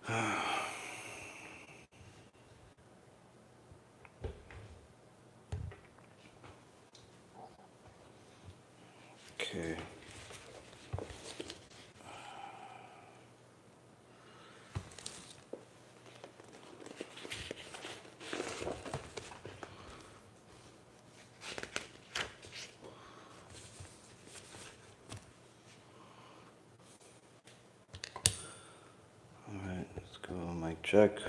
Okay. All right, let's go mic check.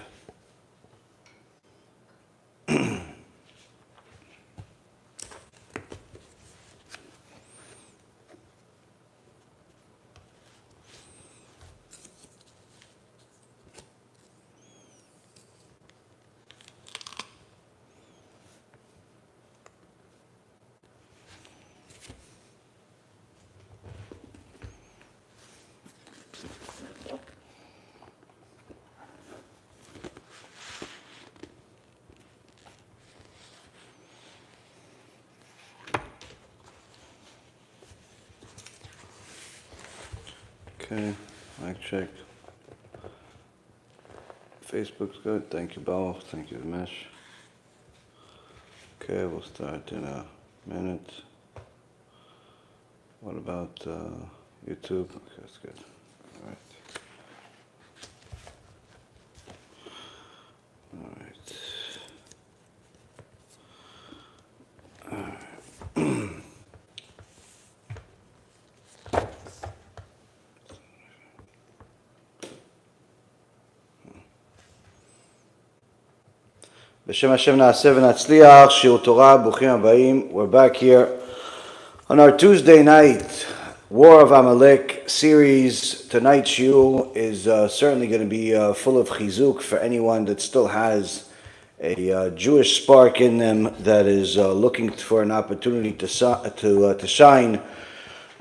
Okay, mic check. Facebook's good. Thank you, Bo. Thank you, Mesh. Okay, we'll start in a minute. What about YouTube? Okay, that's good. All right. All right. All right. B'Shem Hashem na'aseh v'natzliach, Shiur Torah, Bruchim Habayim. We're back here on our Tuesday night War of Amalek series. Tonight's shiur is certainly going to be full of chizuk for anyone that still has a Jewish spark in them, that is looking for an opportunity to shine.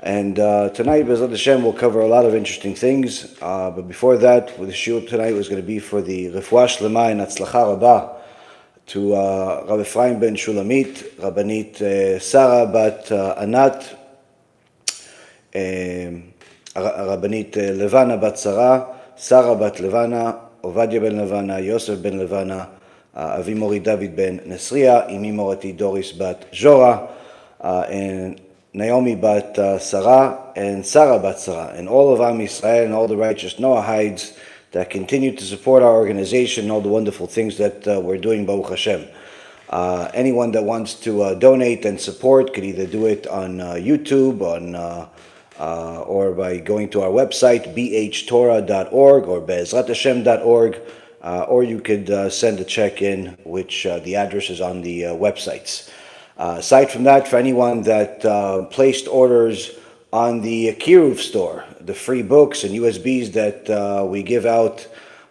And tonight, BeEzrat HaShem, will cover a lot of interesting things. But before that, the shiur tonight was going to be for the Refuah Shlema and Hatzlacha Rabbah to Rabbi Ephraim ben Shulamit, Rabbanit Sarah bat Anat, Rabbanit Levana bat Sarah bat Levana, Ovadia ben Levana, Yosef ben Levana, Avi Mori David ben Nesriya, Imi Morati Doris bat Jora, and Naomi bat Sarah, and Sarah bat Sarah, and all of Am Yisrael and all the righteous Noahides that continue to support our organization and all the wonderful things that we're doing, Baruch Hashem. Anyone that wants to donate and support could either do it on YouTube or by going to our website, bhtorah.org or beezrathashem.org, or you could send a check in, which the address is on the websites. Aside from that, for anyone that placed orders on the Kiruv store, the free books and USBs that we give out,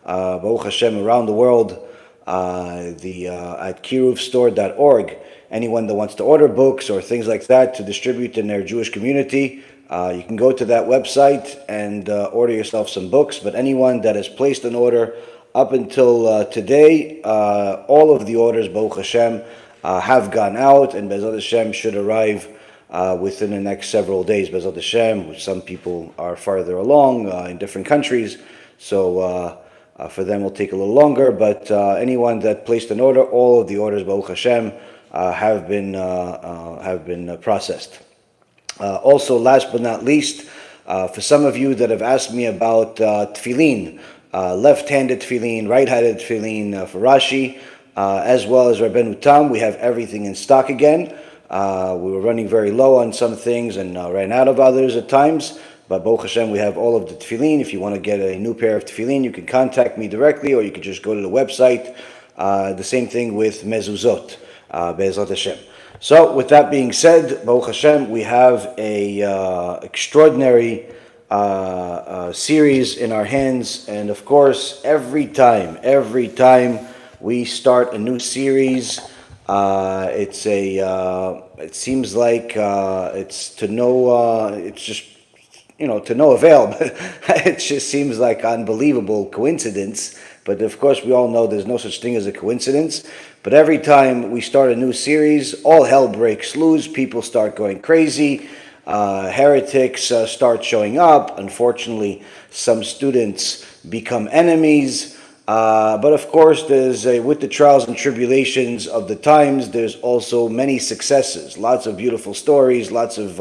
Baruch Hashem, around the world, at kiruvstore.org. Anyone that wants to order books or things like that to distribute in their Jewish community, you can go to that website and order yourself some books. But anyone that has placed an order up until today, all of the orders, Baruch Hashem, have gone out, and BeEzrat HaShem should arrive within the next several days, BeEzrat HaShem, which some people are farther along in different countries, so for them it will take a little longer, but anyone that placed an order, all of the orders, Baruch Hashem, have been processed. Also, last but not least, for some of you that have asked me about tefillin, left-handed tefillin, right-handed tefillin for Rashi, as well as Rabbeinu Tam, we have everything in stock again. We were running very low on some things and ran out of others at times, but Baruch Hashem, we have all of the tefillin. If you want to get a new pair of tefillin, you can contact me directly, or you can just go to the website. The same thing with mezuzot, BeEzrat HaShem. So with that being said, Baruch Hashem, we have a extraordinary series in our hands, and of course, every time we start a new series, it seems like it's to no avail, but it just seems like unbelievable coincidence. But of course, we all know there's no such thing as a coincidence. But every time we start a new series, all hell breaks loose. People start going crazy. heretics start showing up. Unfortunately, some students become enemies. But of course, there's with the trials and tribulations of the times, there's also many successes. Lots of beautiful stories, lots of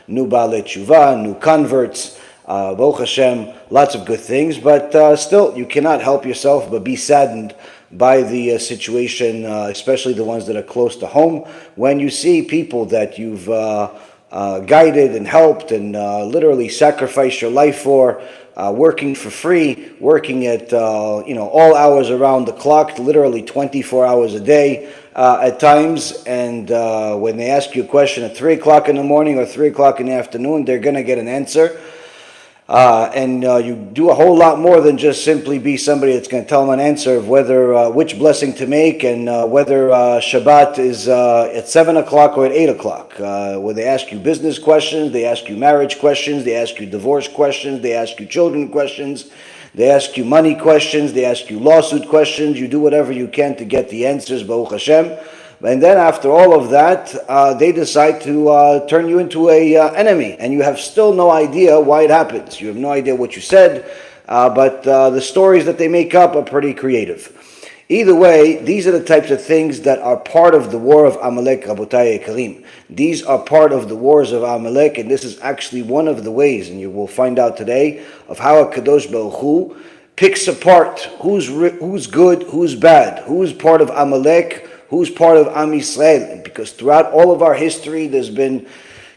new Baalei Tshuva, new converts. Baruch Hashem, lots of good things. But still, you cannot help yourself but be saddened by the situation, especially the ones that are close to home, when you see people that you've guided and helped and literally sacrificed your life for, working for free, working at all hours around the clock, literally 24 hours a day at times. And when they ask you a question at 3 o'clock in the morning or 3 o'clock in the afternoon, they're going to get an answer. And you do a whole lot more than just simply be somebody that's going to tell them an answer of whether which blessing to make and whether Shabbat is at 7 o'clock or at 8 o'clock. Where they ask you business questions, they ask you marriage questions, they ask you divorce questions, they ask you children questions, they ask you money questions, they ask you lawsuit questions. You do whatever you can to get the answers, Baruch Hashem. And then after all of that, they decide to turn you into a enemy, and you have still no idea why it happens. You have no idea what you said, but the stories that they make up are pretty creative. Either way, these are the types of things that are part of the war of Amalek, Rabotai Karim. These are part of the wars of Amalek, and this is actually one of the ways, and you will find out today, of how Kadosh Baruch Hu picks apart who's good, who's bad, who's part of Amalek, who's part of Am Yisrael. And because throughout all of our history, there's been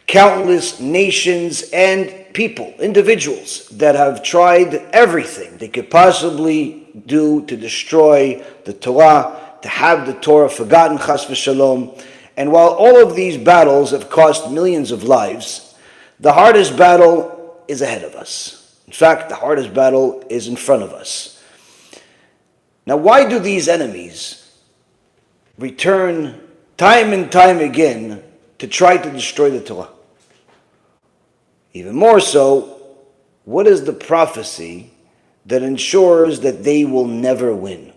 countless nations and people, individuals, that have tried everything they could possibly do to destroy the Torah, to have the Torah forgotten, chas v'shalom. And while all of these battles have cost millions of lives, the hardest battle is ahead of us. In fact, the hardest battle is in front of us. Now, why do these enemies return time and time again to try to destroy the Torah? Even more so, what is the prophecy that ensures that they will never win?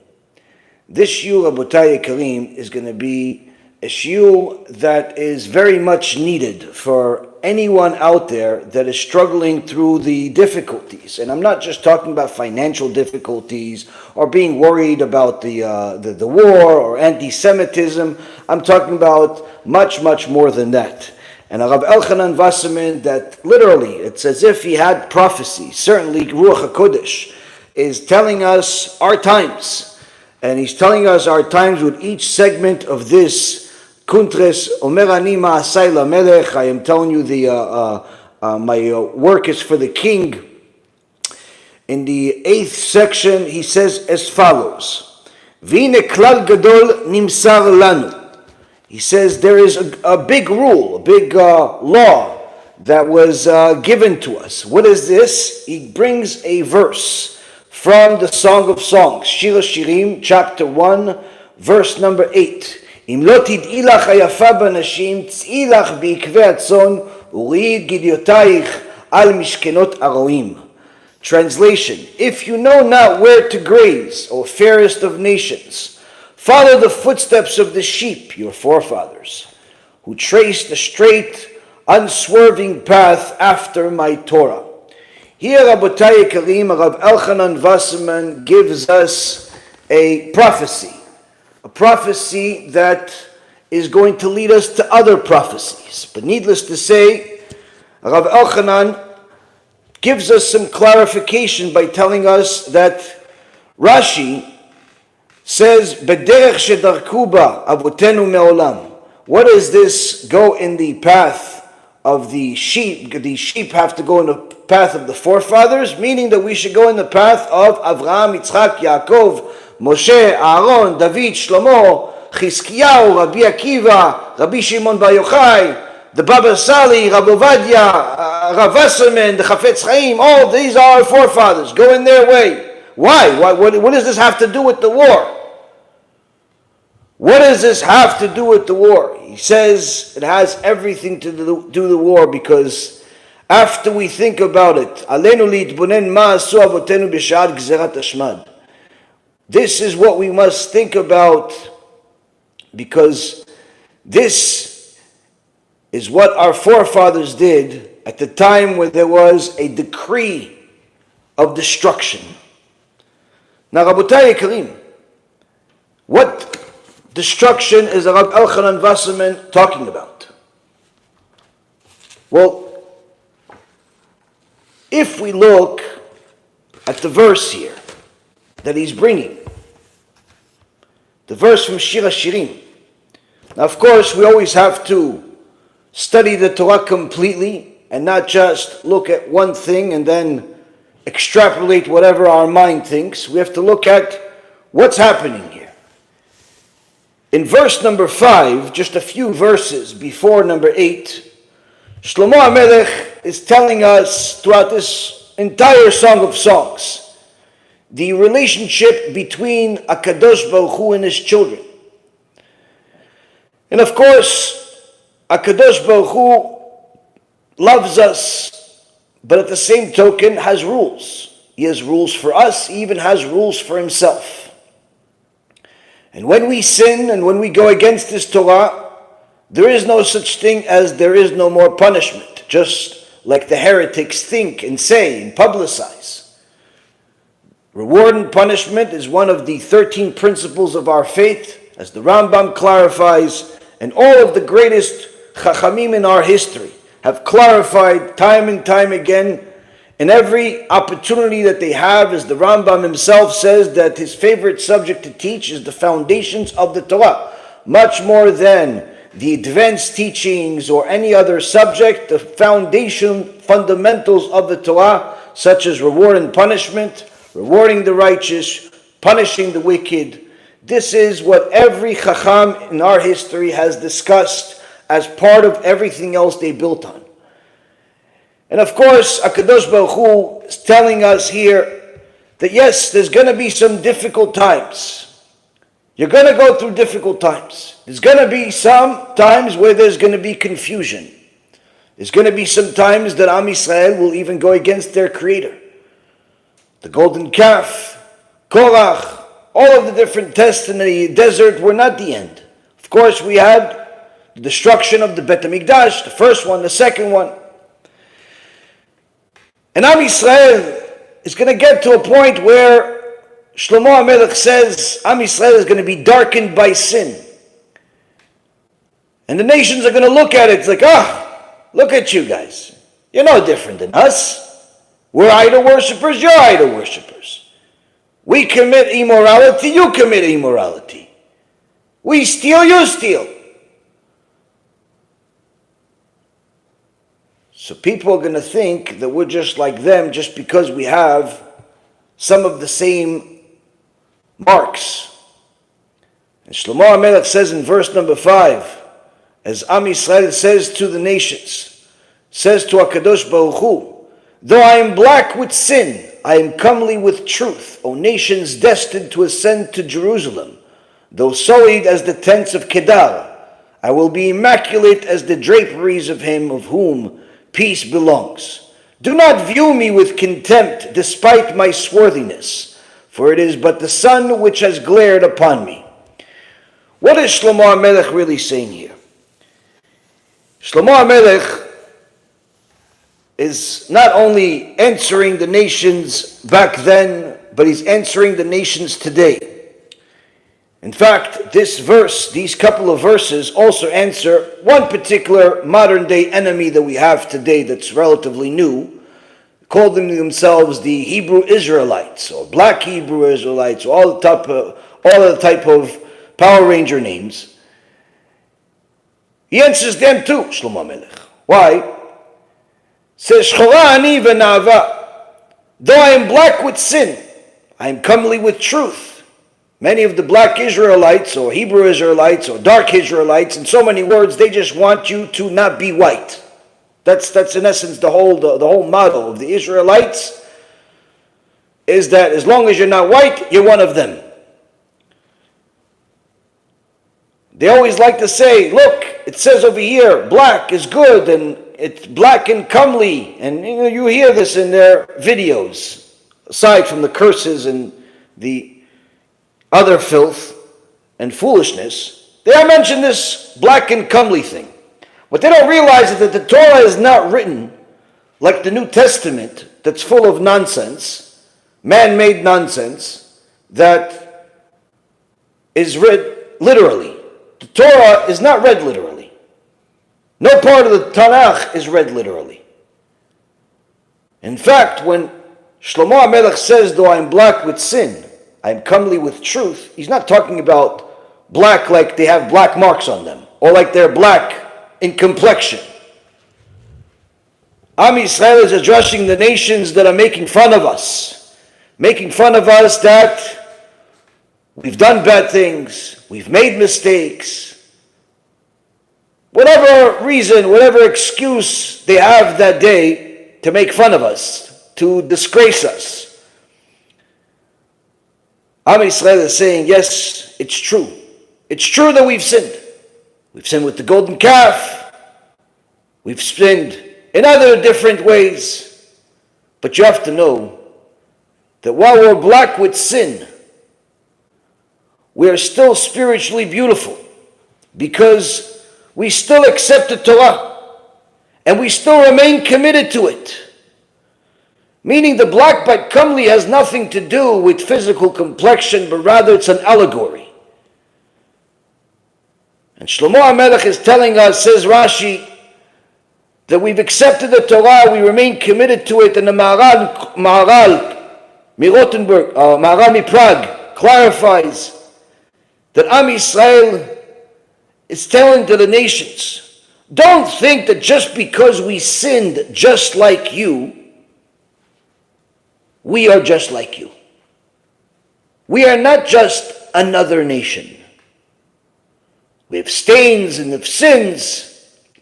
This shiur, Rabotai Karim, is going to be a shiur that is very much needed for anyone out there that is struggling through the difficulties. And I'm not just talking about financial difficulties or being worried about the war or anti-Semitism. I'm talking about much, much more than that. And Rav Elchanan Wasserman, that literally, it's as if he had prophecy. Certainly, Ruach HaKodesh is telling us our times. And he's telling us our times with each segment of this Kuntres, Omer ani ma'asai lamelech. I am telling you my work is for the king. In the 8th section, he says as follows: V'ine klal gadol nimsar lanu. He says there is a big rule, a big law that was given to us. What is this? He brings a verse from the Song of Songs, Shir HaShirim, chapter 1, verse number 8. אם לא תדעי לך היפה בנשים, צאי לך בעקבי הצאן, וראי את גדיותייך על משכנות הרועים. Translation: If you know not where to graze, O fairest of nations, follow the footsteps of the sheep, your forefathers, who traced a straight, unswerving path after my Torah. Here, Rabotai Karim, Rav Elchanan Wasserman gives us a prophecy that is going to lead us to other prophecies. But needless to say, Rav Elchanan gives us some clarification by telling us that Rashi says, B'derech shedarku ba avotenu me'olam. What is this? Go in the path of the sheep. The sheep have to go in the path of the forefathers, meaning that we should go in the path of Avraham, Yitzchak, Yaakov, Moshe, Aaron, David, Shlomo, Chizkiyahu, Rabbi Akiva, Rabbi Shimon Bar Yochai, the Baba Sali, Rabbi Ovadia, Rav Wasserman, the Chafetz Chaim. All these are our forefathers. Go in their way. Why? What does this have to do with the war? What does this have to do with the war? He says it has everything to do with the war, because after we think about it, Aleinu li'itbonen ma asu avotenu b'sha'at gzerat hashmad. This is what we must think about, because this is what our forefathers did at the time when there was a decree of destruction. Now, Rabotai Karim, what destruction is Rabbi Elchanan Wasserman talking about? Well, if we look at the verse here that he's bringing, the verse from Shir HaShirim. Now, of course, we always have to study the Torah completely and not just look at one thing and then extrapolate whatever our mind thinks. We have to look at what's happening here. In verse number 5, just a few verses before number 8, Shlomo Amalek is telling us throughout this entire Song of Songs the relationship between HaKadosh Baruch Hu and his children. And of course, HaKadosh Baruch Hu loves us, but at the same token has rules. He has rules for us, he even has rules for himself. And when we sin and when we go against his Torah, there is no such thing as there is no more punishment, just like the heretics think and say and publicize. Reward and punishment is one of the 13 principles of our faith, as the Rambam clarifies, and all of the greatest Chachamim in our history have clarified time and time again, in every opportunity that they have, as the Rambam himself says that his favorite subject to teach is the foundations of the Torah, much more than the advanced teachings or any other subject. The foundation, fundamentals of the Torah, such as reward and punishment, rewarding the righteous, punishing the wicked. This is what every Chacham in our history has discussed as part of everything else they built on. And of course, HaKadosh Baruch Hu is telling us here that yes, there's going to be some difficult times. You're going to go through difficult times. There's going to be some times where there's going to be confusion. There's going to be some times that Am Yisrael will even go against their Creator. The golden calf, Korach, all of the different tests in the desert were not the end. Of course, we had the destruction of the Bet HaMikdash, the first one, the second one. And Am Yisrael is going to get to a point where Shlomo HaMelech says Am Yisrael is going to be darkened by sin. And the nations are going to look at it, it's like, look at you guys. You're no different than us. We're idol worshippers, you're idol worshippers. We commit immorality, you commit immorality. We steal, you steal. So people are going to think that we're just like them just because we have some of the same marks. And Shlomo HaMelech says in verse number 5, as Am Yisrael says to the nations, says to HaKadosh Baruch Hu, though I am black with sin, I am comely with truth, O nations destined to ascend to Jerusalem. Though sullied as the tents of Kedar, I will be immaculate as the draperies of him of whom peace belongs. Do not view me with contempt despite my swarthiness, for it is but the sun which has glared upon me. What is Shlomo HaMelech really saying here? Shlomo HaMelech is not only answering the nations back then, but he's answering the nations today. In fact, this verse, these couple of verses also answer one particular modern day enemy that we have today that's relatively new, calling themselves the Hebrew Israelites, or Black Hebrew Israelites, or all the type of Power Ranger names. He answers them too, Shlomo HaMelech. Why? Says, Shchora ani v'na'ava. Though I am black with sin, I am comely with truth. Many of the black Israelites, or Hebrew Israelites, or dark Israelites, in so many words, they just want you to not be white. That's in essence the whole motto of the Israelites, is that as long as you're not white, you're one of them. They always like to say, look, it says over here, black is good, and it's black and comely, and you hear this in their videos, aside from the curses and the other filth and foolishness. They all mention this black and comely thing. What they don't realize is that the Torah is not written like the New Testament that's full of nonsense, man-made nonsense, that is read literally. The Torah is not read literally. No part of the Tanakh is read literally. In fact, when Shlomo Amalek says, though I am black with sin, I am comely with truth, he's not talking about black like they have black marks on them, or like they're black in complexion. Am Yisrael is addressing the nations that are making fun of us that we've done bad things, we've made mistakes, whatever reason, whatever excuse they have that day to make fun of us, to disgrace us. Am Yisrael is saying, yes, it's true. It's true that we've sinned. We've sinned with the golden calf. We've sinned in other different ways. But you have to know that while we're black with sin, we are still spiritually beautiful because we still accept the Torah and we still remain committed to it. Meaning the black but comely has nothing to do with physical complexion, but rather it's an allegory. And Shlomo HaMelech is telling us, says Rashi, that we've accepted the Torah, we remain committed to it, and the Maharal mi Prague clarifies that Am Yisrael is telling to the nations, don't think that just because we sinned just like you, we are just like you. We are not just another nation. We have stains and have sins,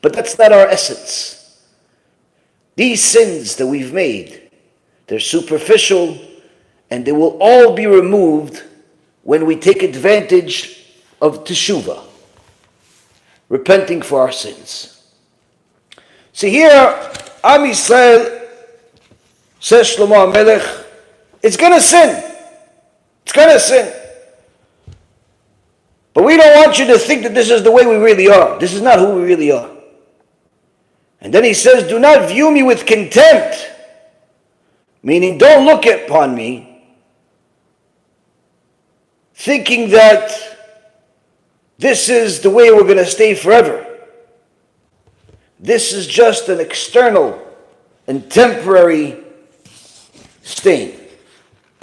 but that's not our essence. These sins that we've made, they're superficial, and they will all be removed when we take advantage of teshuvah, repenting for our sins. See here, Am Yisrael, says Shlomo HaMelech, it's going to sin. It's going to sin. But we don't want you to think that this is the way we really are. This is not who we really are. And then he says, do not view me with contempt. Meaning, don't look upon me thinking that this is the way we're going to stay forever. This is just an external and temporary stain.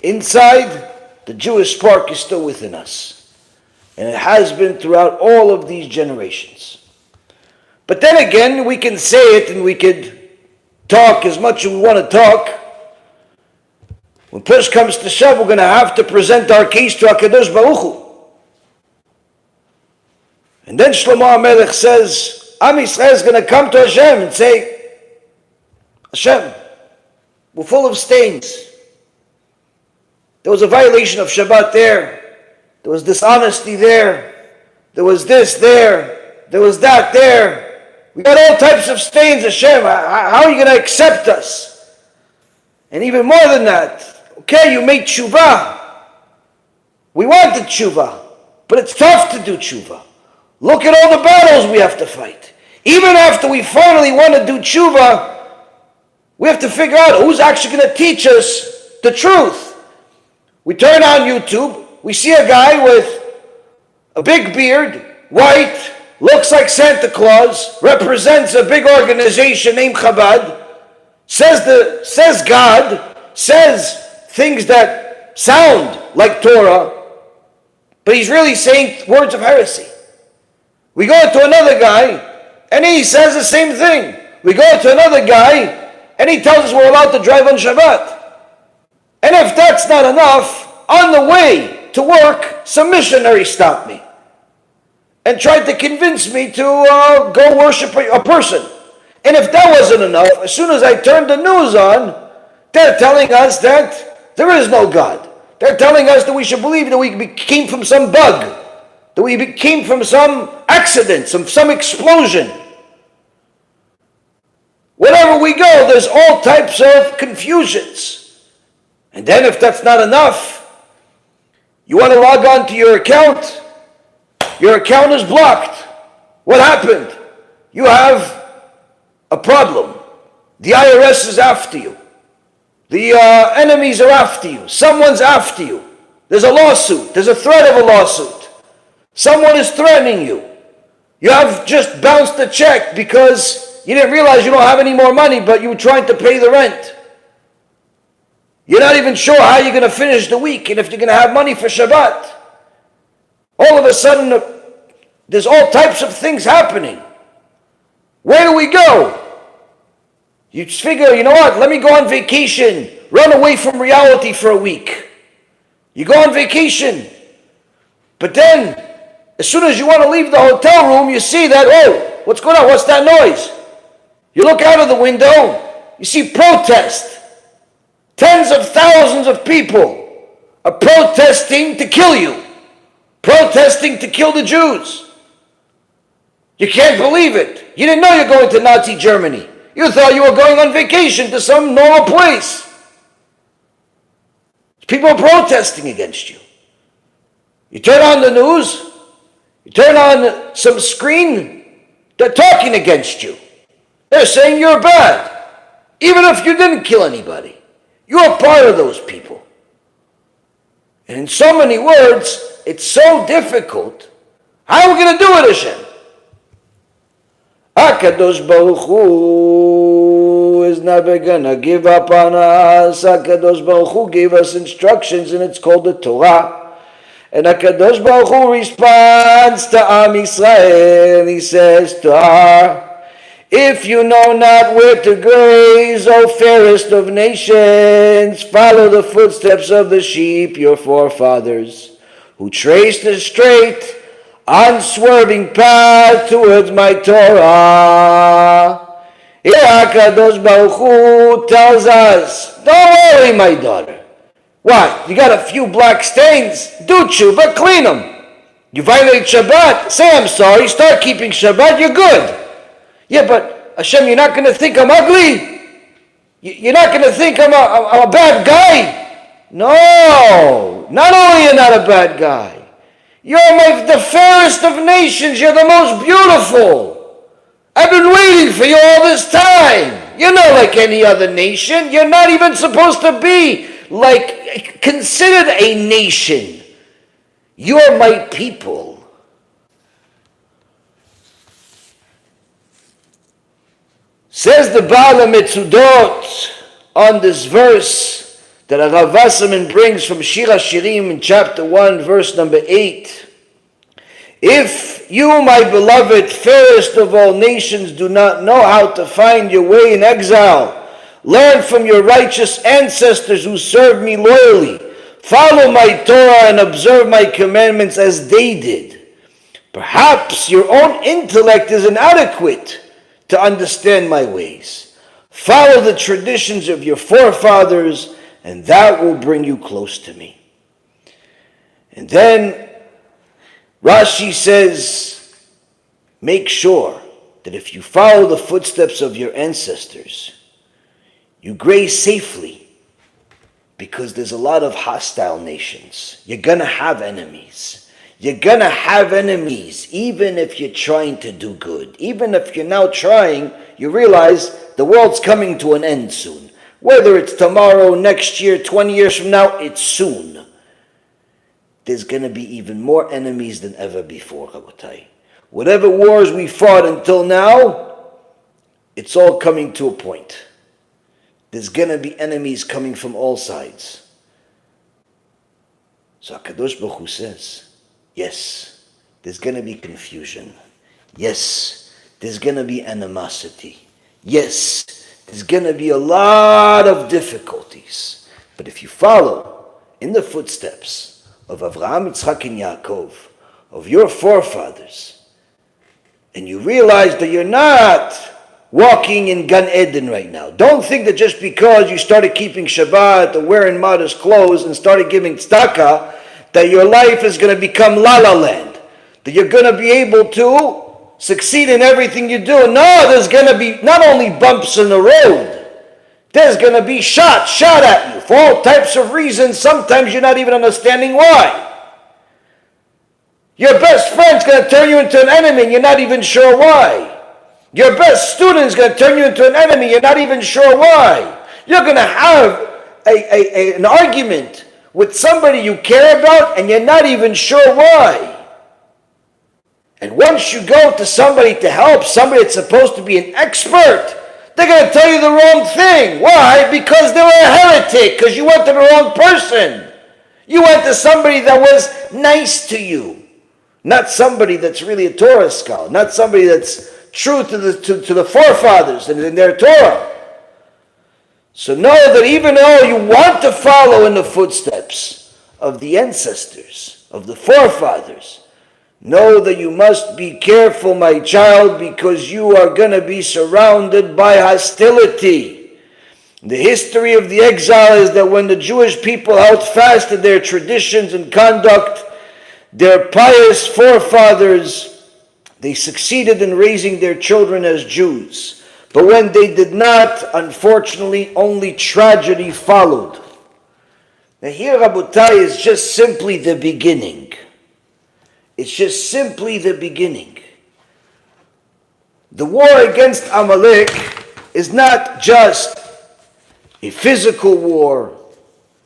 Inside, the Jewish spark is still within us. And it has been throughout all of these generations. But then again, we can say it and we could talk as much as we want to talk. When push comes to shove, we're going to have to present our case to HaKadosh Baruch Hu. And then Shlomo HaMelech says, Am Yisrael is going to come to Hashem and say, Hashem, we're full of stains. There was a violation of Shabbat there. There was dishonesty there. There was this there. There was that there. We got all types of stains, Hashem. How are you going to accept us? And even more than that, okay, you made tshuva. We want the tshuva, but it's tough to do tshuva. Look at all the battles we have to fight. Even after we finally want to do tshuva, we have to figure out who's actually going to teach us the truth. We turn on YouTube. We see a guy with a big beard, white, looks like Santa Claus, represents a big organization named Chabad, says God, says things that sound like Torah, but he's really saying words of heresy. We go to another guy, and he says the same thing. We go to another guy, and he tells us we're allowed to drive on Shabbat. And if that's not enough, on the way to work, some missionary stopped me and tried to convince me to go worship a person. And if that wasn't enough, as soon as I turned the news on, they're telling us that there is no God. They're telling us that we should believe that we came from some bug, that we came from some accident, some explosion. Wherever we go, there's all types of confusions. And then if that's not enough, you want to log on to your account is blocked. What happened? you have a problem. The IRS is after you. The enemies are after you. Someone's after you. There's a lawsuit. There's a threat of a lawsuit. Someone is threatening you. You have just bounced a check because you didn't realize you don't have any more money, but you were trying to pay the rent. You're not even sure how you're going to finish the week and if you're going to have money for Shabbat. All of a sudden, there's all types of things happening. Where do we go? You just figure, you know what, let me go on vacation, run away from reality for a week. You go on vacation, but then, as soon as you want to leave the hotel room, you see that, oh, what's going on? What's that noise? You look out of the window, you see protest. Tens of thousands of people are protesting to kill you, protesting to kill the Jews. You can't believe it. You didn't know you're going to Nazi Germany. You thought you were going on vacation to some normal place. People are protesting against you. You turn on the news, you turn on some screen, they're talking against you. They're saying you're bad, even if you didn't kill anybody. You're part of those people. And in so many words, it's so difficult. How are we going to do it, Hashem? HaKadosh Baruch Hu is never going to give up on us. HaKadosh Baruch Hu gave us instructions, and it's called the Torah. And HaKadosh Baruch Hu responds to Am Yisrael. He says to her, if you know not where to graze, O fairest of nations, follow the footsteps of the sheep, your forefathers, who traced a straight, unswerving path towards my Torah. Here HaKadosh Baruch Hu tells us, don't worry, my daughter. What? You got a few black stains? Do tshuva, clean them. You violate Shabbat? Say I'm sorry, start keeping Shabbat, you're good. Yeah, but Hashem, you're not going to think I'm ugly? You're not going to think I'm a bad guy? No, not only you're not a bad guy, you're the fairest of nations, you're the most beautiful. I've been waiting for you all this time. You're not like any other nation. You're not even supposed to be considered a nation. You're my people. Says the Baal HaMetzudot on this verse that Rav Wasserman brings from Shir HaShirim in chapter 1, verse number 8. If you, my beloved, fairest of all nations, do not know how to find your way in exile, learn from your righteous ancestors who served me loyally. Follow my Torah and observe my commandments as they did. Perhaps your own intellect is inadequate to understand my ways. Follow the traditions of your forefathers, and that will bring you close to me. And then Rashi says, make sure that if you follow the footsteps of your ancestors, you graze safely, because there's a lot of hostile nations. You're going to have enemies. You're going to have enemies, even if you're trying to do good. Even if you're now trying, you realize the world's coming to an end soon. Whether it's tomorrow, next year, 20 years from now, it's soon. There's going to be even more enemies than ever before, Rabotai. Whatever wars we fought until now, it's all coming to a point. There's going to be enemies coming from all sides. So HaKadosh Baruch Hu says, yes, there's going to be confusion. Yes, there's going to be animosity. Yes, there's going to be a lot of difficulties. But if you follow in the footsteps of Avraham, Yitzchak, and Yaakov, of your forefathers, and you realize that you're not walking in Gan Eden right now. Don't think that just because you started keeping Shabbat or wearing modest clothes and started giving tzedakah, that your life is going to become La La Land. That you're going to be able to succeed in everything you do. No, there's going to be not only bumps in the road, there's going to be shots shot at you for all types of reasons. Sometimes you're not even understanding why. Your best friend's going to turn you into an enemy and you're not even sure why. Your best student is going to turn you into an enemy. You're not even sure why. You're going to have an argument with somebody you care about and you're not even sure why. And once you go to somebody to help, somebody that's supposed to be an expert, they're going to tell you the wrong thing. Why? Because they were a heretic, because you went to the wrong person. You went to somebody that was nice to you, not somebody that's really a Torah scholar, not somebody that's true to the forefathers and in their Torah. So know that even though you want to follow in the footsteps of the ancestors, of the forefathers, know that you must be careful, my child, because you are going to be surrounded by hostility. The history of the exile is that when the Jewish people held fast to their traditions and conduct, their pious forefathers, they succeeded in raising their children as Jews. But when they did not, unfortunately, only tragedy followed. Now here, Rabotai, is just simply the beginning. It's just simply the beginning. The war against Amalek is not just a physical war,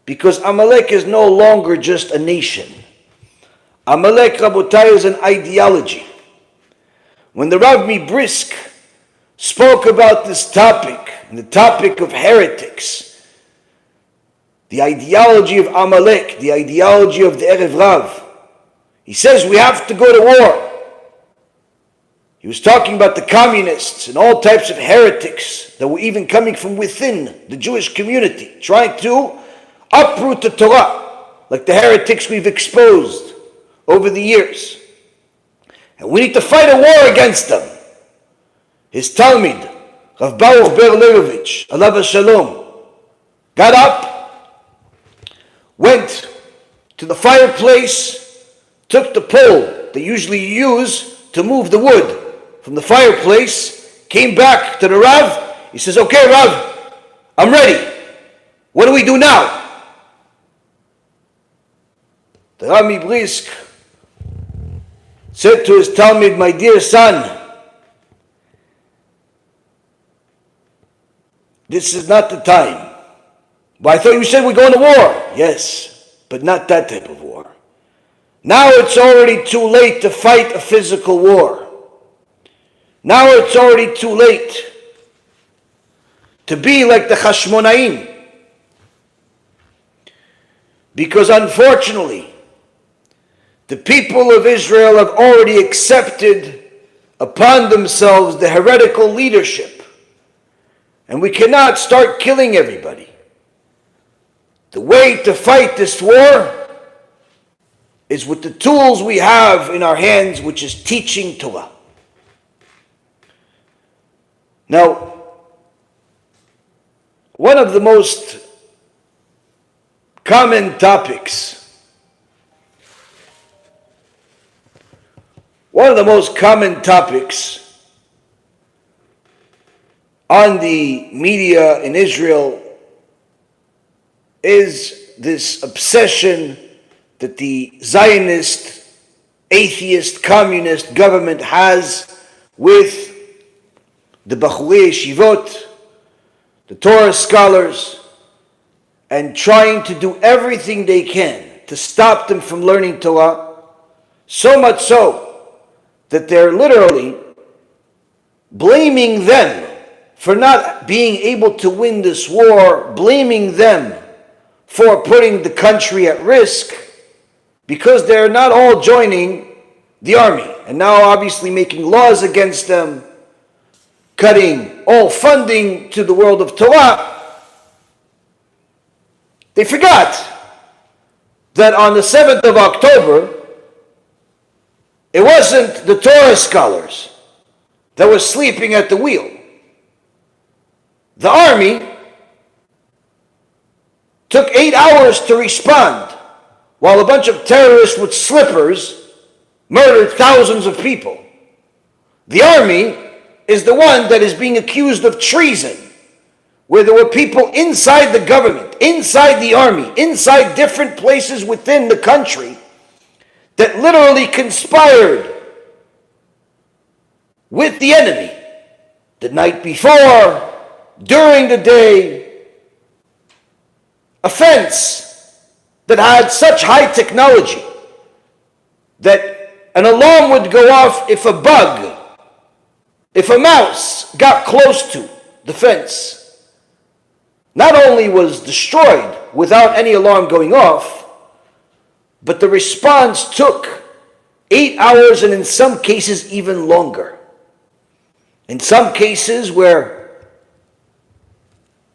because Amalek is no longer just a nation. Amalek, Rabotai, is an ideology. When the Rav Brisk spoke about this topic, the topic of heretics, the ideology of Amalek, the ideology of the Erev Rav, he says we have to go to war. He was talking about the communists and all types of heretics that were even coming from within the Jewish community, trying to uproot the Torah, like the heretics we've exposed over the years. And we need to fight a war against them. His Talmid, Rav Baruch Ber Lerovich, Alav Shalom, got up, went to the fireplace, took the pole they usually use to move the wood from the fireplace, came back to the Rav. He says, okay, Rav, I'm ready. What do we do now? The Rami Brisk said to his Talmud, my dear son, this is not the time. But I thought you said we're going to war. Yes, but not that type of war. Now it's already too late to fight a physical war. Now it's already too late to be like the Hashmonaim. Because unfortunately, the people of Israel have already accepted upon themselves the heretical leadership. And we cannot start killing everybody. The way to fight this war is with the tools we have in our hands, which is teaching Torah. Now, one of the most common topics, on the media in Israel is this obsession that the Zionist, atheist, communist government has with the Bachurei Yeshivot, the Torah scholars, and trying to do everything they can to stop them from learning Torah, so much so that they're literally blaming them for not being able to win this war, blaming them for putting the country at risk, because they're not all joining the army, and now obviously making laws against them, cutting all funding to the world of Torah. They forgot that on the 7th of October, it wasn't the Torah scholars that were sleeping at the wheel. The army took 8 hours to respond, while a bunch of terrorists with slippers murdered thousands of people. The army is the one that is being accused of treason, where there were people inside the government, inside the army, inside different places within the country that literally conspired with the enemy the night before, during the day, a fence that had such high technology that an alarm would go off if a bug, if a mouse got close to the fence. Not only was destroyed without any alarm going off, but the response took 8 hours and in some cases even longer. In some cases where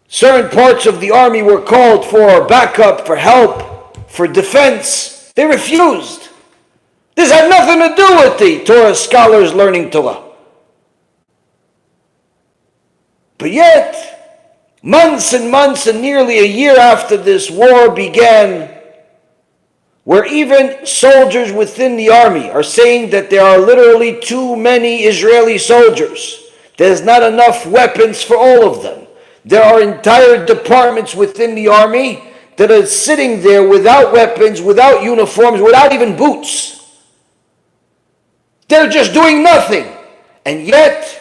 certain parts of the army were called for backup, for help, for defense, they refused. This had nothing to do with the Torah scholars learning Torah. But yet, months and months and nearly a year after this war began, where even soldiers within the army are saying that there are literally too many Israeli soldiers. There's not enough weapons for all of them. There are entire departments within the army that are sitting there without weapons, without uniforms, without even boots. They're just doing nothing. And yet,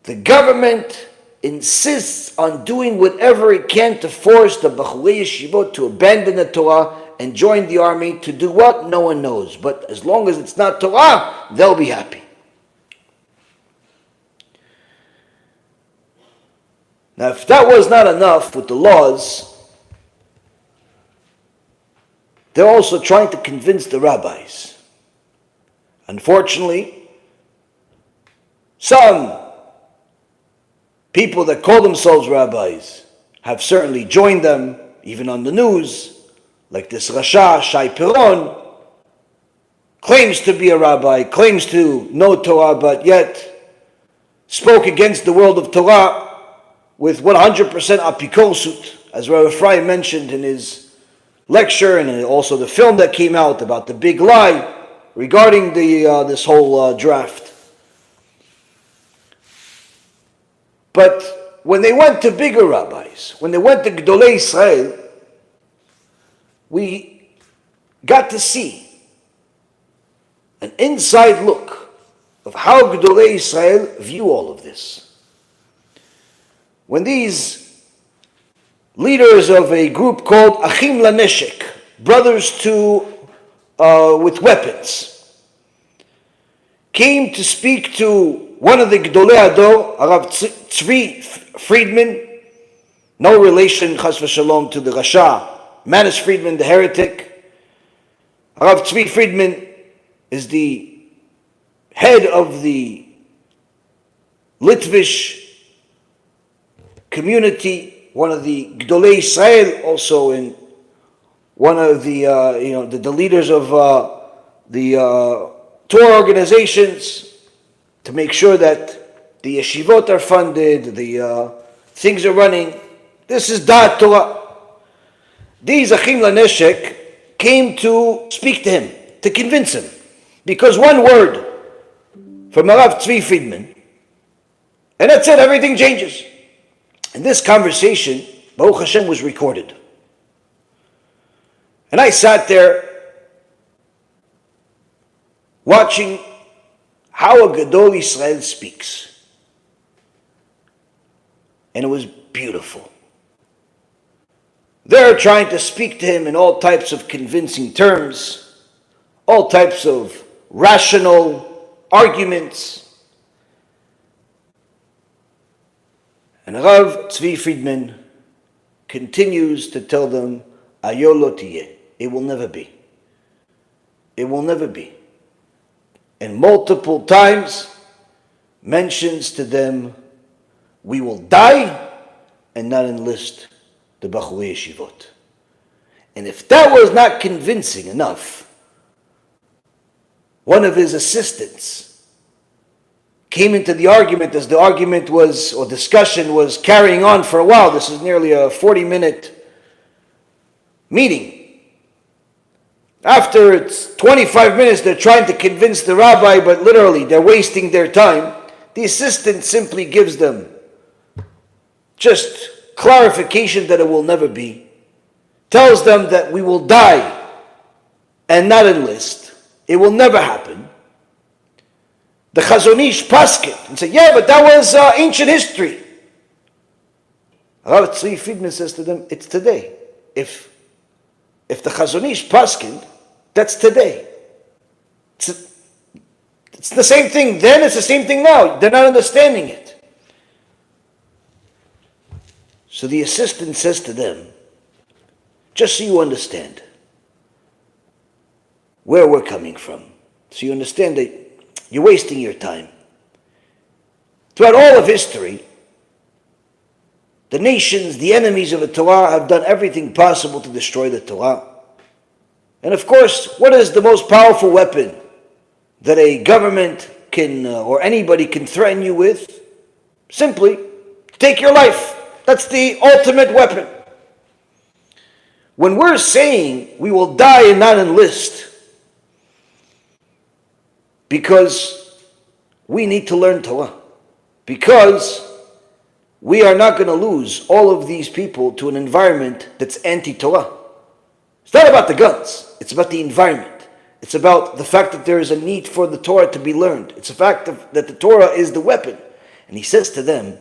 the government insists on doing whatever it can to force the Bachurei Yeshivot to abandon the Torah and join the army to do what? No one knows. But as long as it's not Torah, they'll be happy. Now, if that was not enough with the laws, they're also trying to convince the rabbis. Unfortunately, some people that call themselves rabbis have certainly joined them, even on the news, like this Rasha, Shai Piron, claims to be a rabbi, claims to know Torah, but yet spoke against the world of Torah with 100% apikorsut, as Rabbi Ephraim mentioned in his lecture, and also the film that came out about the big lie regarding this whole draft. But when they went to bigger rabbis, when they went to Gdolei Israel, we got to see an inside look of how Gdolei Israel view all of this. When these leaders of a group called Achim LaNeshek, brothers with weapons, came to speak to one of the Gdolei Hador, Rav Tzvi Friedman, no relation, chas v'shalom, to the Rasha, Manis Friedman, the heretic. Rav Tzvi Friedman is the head of the Litvish community, one of the Gdolei Israel, also in one of the the leaders of the Torah organizations, to make sure that the yeshivot are funded, the things are running. This is Da'at Torah. These Achim LaNeshek came to speak to him, to convince him, because one word from Rav Tzvi Friedman, and that's it, everything changes. And this conversation, Baruch Hashem, was recorded. And I sat there watching how a Gadol Israel speaks. And it was beautiful. They're trying to speak to him in all types of convincing terms, all types of rational arguments. And Rav Tzvi Friedman continues to tell them, Ayo lo tiyeh, it will never be. It will never be. And multiple times mentions to them, we will die and not enlist the Bachurei Yeshivot. And if that was not convincing enough, one of his assistants came into the argument as the argument was, or discussion was carrying on for a while. This is nearly a 40-minute meeting. After it's 25 minutes, they're trying to convince the rabbi, but literally they're wasting their time. The assistant simply gives them just clarification that it will never be. Tells them that we will die and not enlist. It will never happen. the Chazon Ish paskin and say, yeah, but that was ancient history. Rav Tzvi Friedman says to them, it's today. If the Chazon Ish paskin, that's today. It's the same thing then, it's the same thing now. They're not understanding it. So the assistant says to them, just so you understand where we're coming from, so you understand that you're wasting your time. Throughout all of history, the nations, the enemies of the Torah, have done everything possible to destroy the Torah. And of course, what is the most powerful weapon that a government can, or anybody can threaten you with? Simply, take your life. That's the ultimate weapon. When we're saying we will die and not enlist, because we need to learn Torah, because we are not going to lose all of these people to an environment that's anti-Torah. It's not about the guns, it's about the environment. It's about the fact that there is a need for the Torah to be learned. It's a fact that the Torah is the weapon. And he says to them,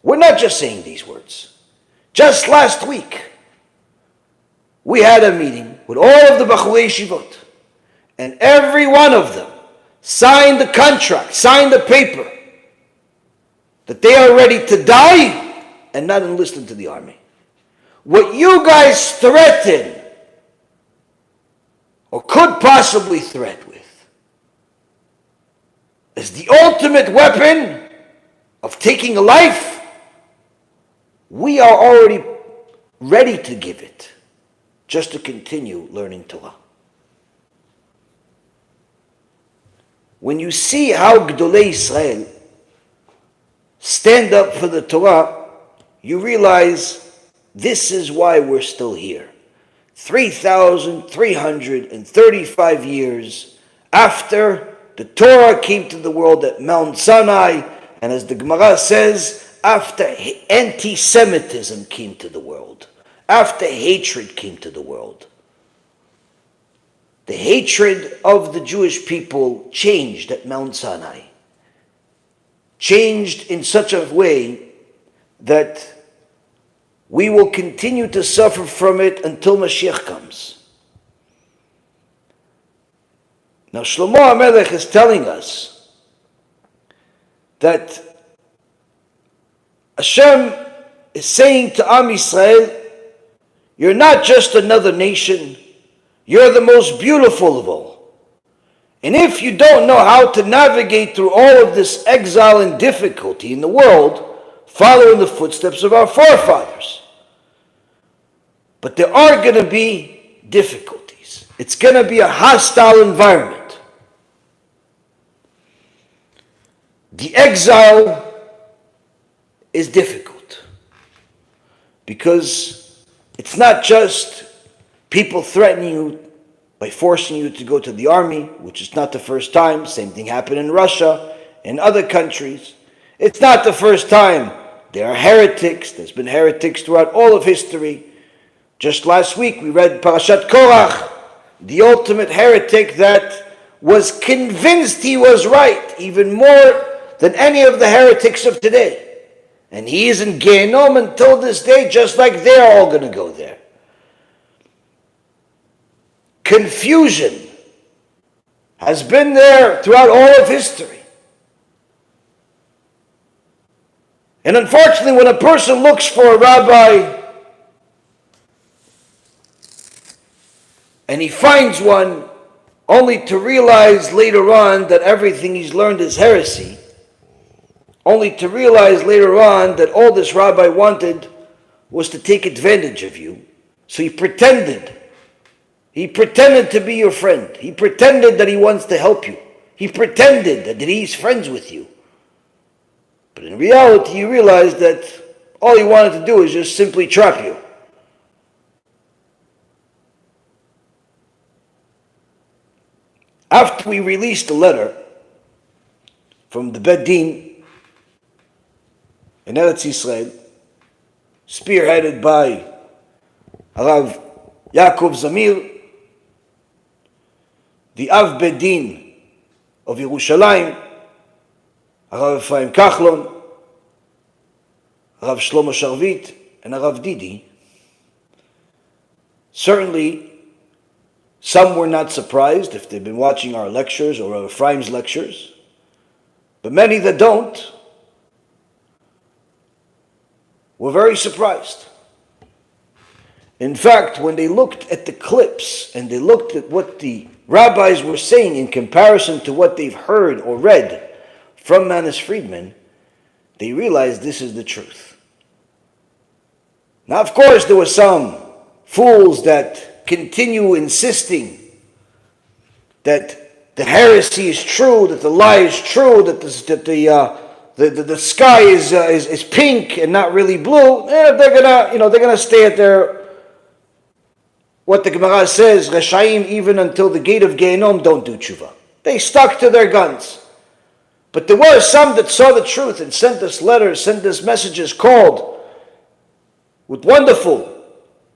we're not just saying these words. Just last week, we had a meeting with all of the Bachurei Yeshivot, and every one of them signed the contract, signed the paper, that they are ready to die and not enlist into the army. What you guys threaten, or could possibly threat with, is the ultimate weapon of taking a life. We are already ready to give it, just to continue learning Torah. When you see how Gdolei Israel stand up for the Torah, you realize this is why we're still here. 3,335 years after the Torah came to the world at Mount Sinai, and as the Gemara says, after anti-Semitism came to the world, after hatred came to the world. The hatred of the Jewish people changed at Mount Sinai. Changed in such a way that we will continue to suffer from it until Mashiach comes. Now Shlomo Amalek is telling us that HaShem is saying to Am Yisrael, you're not just another nation, you're the most beautiful of all. And if you don't know how to navigate through all of this exile and difficulty in the world, follow in the footsteps of our forefathers. But there are going to be difficulties. It's going to be a hostile environment. The exile is difficult because it's not just people threatening you by forcing you to go to the army, which is not the first time. Same thing happened in Russia, in other countries. It's not the first time. There are heretics. There's been heretics throughout all of history. Just last week we read Parashat Korach, the ultimate heretic that was convinced he was right, even more than any of the heretics of today. And he is in Gehenom until this day, just like they're all going to go there. Confusion has been there throughout all of history. And unfortunately, when a person looks for a rabbi and he finds one only to realize later on that everything he's learned is heresy, only to realize later on that all this rabbi wanted was to take advantage of you. So he pretended to be your friend. He pretended that he wants to help you. He pretended that he's friends with you. But in reality, you realize that all he wanted to do is just simply trap you. After we released the letter from the BEIT in Eretz Yisrael, spearheaded by Rav Yaakov Zamir, the Av BeIt of Yerushalayim, Rav Ephraim Kachlon, Rav Shlomo Sharvit, and Rav Didi, certainly some were not surprised if they've been watching our lectures or Rav Ephraim's lectures, but many that don't were very surprised. In fact, when they looked at the clips and they looked at what the rabbis were saying in comparison to what they've heard or read from Manis Friedman, they realized this is the truth. Now, of course, there were some fools that continue insisting that the heresy is true, that the lie is true, that the sky is pink and not really blue. They're gonna stay at their, what the Gemara says, Reshaim, even until the gate of Gehenom, don't do tshuva. They stuck to their guns. But there were some that saw the truth and sent us letters, sent us messages, called with wonderful,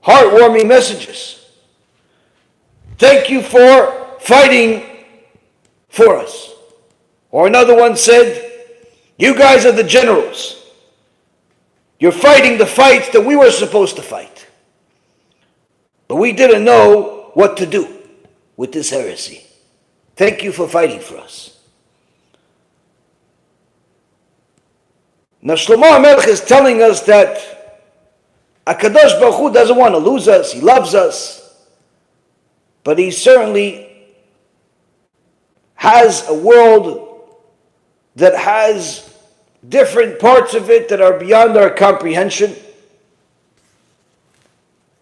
heartwarming messages. Thank you for fighting for us. Or another one said, you guys are the generals. You're fighting the fights that we were supposed to fight. But we didn't know what to do with this heresy. Thank you for fighting for us. Now Shlomo Amalek is telling us that HaKadosh Baruch Hu doesn't want to lose us. He loves us. But he certainly has a world that has different parts of it that are beyond our comprehension.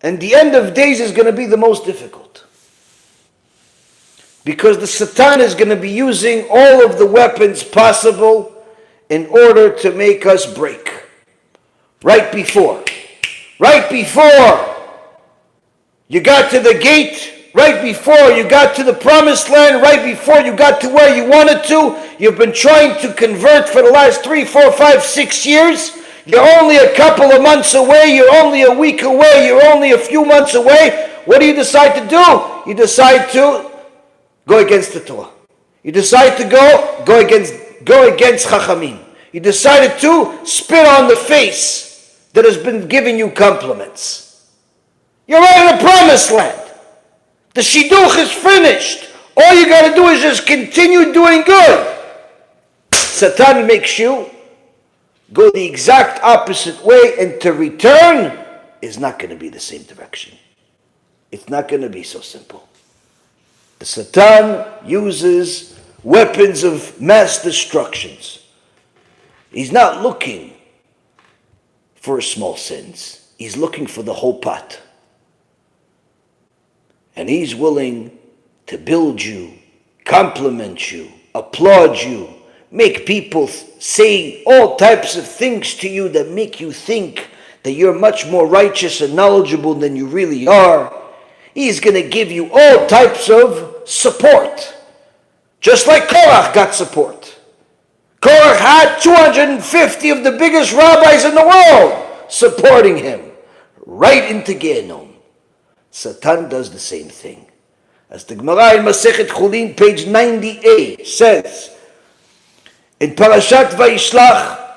And the end of days is going to be the most difficult. Because the Satan is going to be using all of the weapons possible in order to make us break. Right before you got to the gate, right before you got to the promised land, right before you got to where you wanted to, you've been trying to convert for the last 3, 4, 5, 6 years. You're only a couple of months away, you're only a week away, you're only a few months away. What do you decide to do? You decide to go against the Torah. You decide to go against Chachamim. You decided to spit on the face that has been giving you compliments. You're right in the promised land. The shidduch is finished. All you got to do is just continue doing good. Satan makes you go the exact opposite way, and to return is not going to be the same direction. It's not going to be so simple. The Satan uses weapons of mass destructions. He's not looking for small sins. He's looking for the whole pot. And he's willing to build you, compliment you, applaud you, make people say all types of things to you that make you think that you're much more righteous and knowledgeable than you really are. He's going to give you all types of support. Just like Korach got support. Korach had 250 of the biggest rabbis in the world supporting him right into Gehenom. Satan does the same thing. As the Gemara in Masechet Chulin, page 98, says, in Parashat Vayishlach,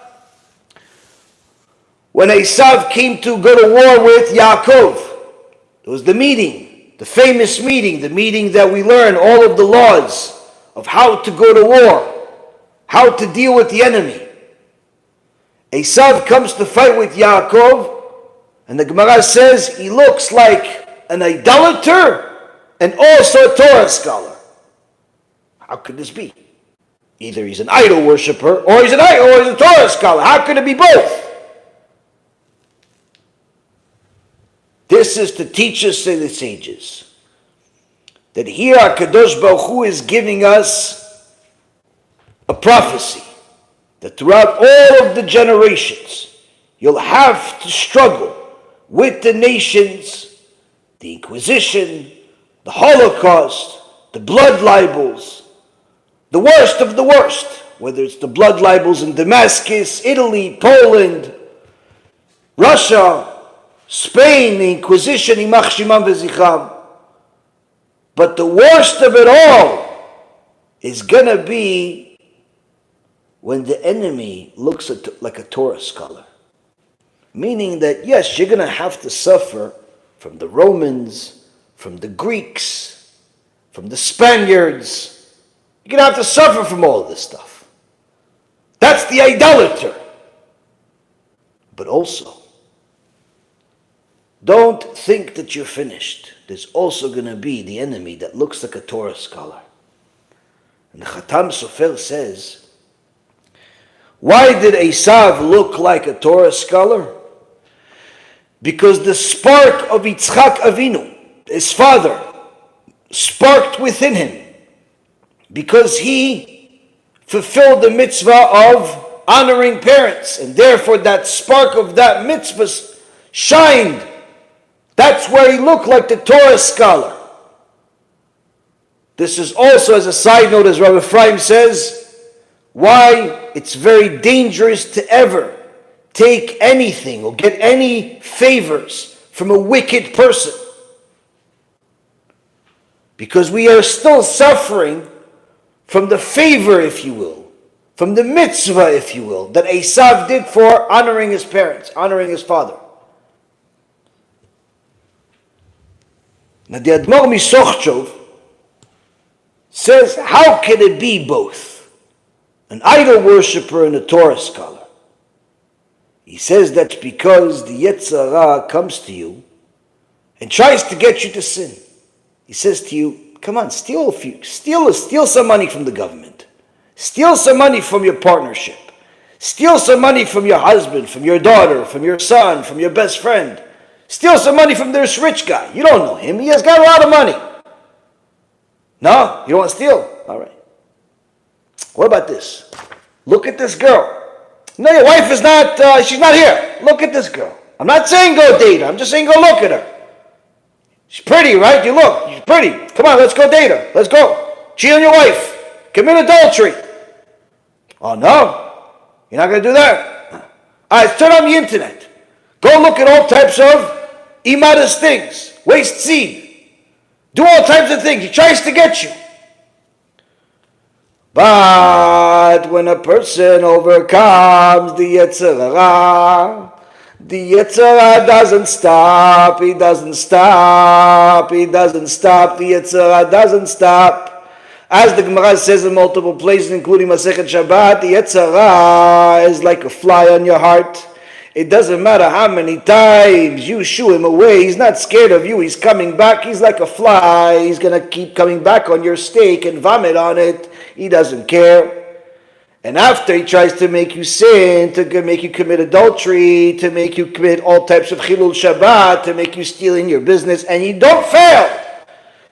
when Esav came to go to war with Yaakov, it was the meeting, the famous meeting, the meeting that we learn all of the laws of how to go to war, how to deal with the enemy. Esav comes to fight with Yaakov, and the Gemara says he looks like an idolater and also a Torah scholar. How could this be? Either he's an idol worshiper or he's a Torah scholar. How could it be both? This is to teach us, say the sages, that here HaKadosh Baruch Hu is giving us a prophecy that throughout all of the generations you'll have to struggle with the nations, the Inquisition, the Holocaust, the blood libels, the worst of the worst, whether it's the blood libels in Damascus, Italy, Poland, Russia, Spain, the Inquisition, Imach Shimam V'Zichram. But the worst of it all is going to be when the enemy looks at like a Torah scholar. Meaning that, yes, you're going to have to suffer from the Romans, from the Greeks, from the Spaniards. You're going to have to suffer from all of this stuff. That's the idolater. But also, don't think that you're finished. There's also going to be the enemy that looks like a Torah scholar. And the Khatam Sofer says, why did Esav look like a Torah scholar? Because the spark of Yitzchak Avinu, his father, sparked within him. Because he fulfilled the mitzvah of honoring parents. And therefore that spark of that mitzvah shined. That's where he looked like the Torah scholar. This is also, as a side note, as Rabbi Ephraim says, why it's very dangerous to ever take anything or get any favors from a wicked person. Because we are still suffering from the favor, if you will, from the mitzvah, if you will, that Esav did for honoring his parents, honoring his father. Now the Admor Misochchov says, how can it be both an idol worshiper and a Torah scholar? He says that's because the Yetzer Hara comes to you and tries to get you to sin. He says to you, come on, steal some money from the government. Steal some money from your partnership. Steal some money from your husband, from your daughter, from your son, from your best friend. Steal some money from this rich guy. You don't know him. He has got a lot of money. No? You don't want to steal? All right. What about this? Look at this girl. No, your wife is not, she's not here. Look at this girl. I'm not saying go date her. I'm just saying go look at her. She's pretty, right? You look. She's pretty. Come on, let's go date her. Let's go. Cheat on your wife. Commit adultery. Oh, no? You're not going to do that? All right, turn on the internet. Go look at all types of immodest things. Waste seed. Do all types of things. He tries to get you. But when a person overcomes the Yetzer Hara, the Yetzer Hara doesn't stop. He doesn't stop. He doesn't stop. The Yetzer Hara doesn't stop. As the Gemara says in multiple places, including Masechet Shabbat, the Yetzer Hara is like a fly on your heart. It doesn't matter how many times you shoo him away. He's not scared of you. He's coming back. He's like a fly. He's going to keep coming back on your steak and vomit on it. He doesn't care. And after he tries to make you sin, to make you commit adultery, to make you commit all types of Chilul Shabbat, to make you steal in your business, and you don't fail.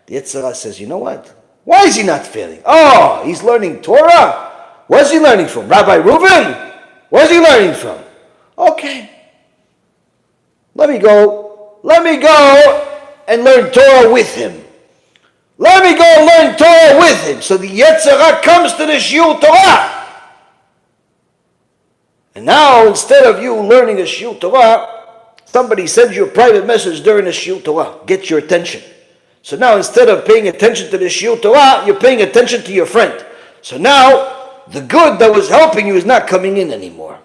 The Yetzer Hara says, you know what? Why is he not failing? Oh, he's learning Torah? Where's he learning from? Rabbi Reuven? Where's he learning from? Okay. Let me go and learn Torah with him. Let me go learn Torah with him. So the Yetzer Hara comes to the Shiur Torah. And now, instead of you learning a Shiur Torah, somebody sends you a private message during the Shiur Torah. Get your attention. So now, instead of paying attention to the Shiur Torah, you're paying attention to your friend. So now, the good that was helping you is not coming in anymore.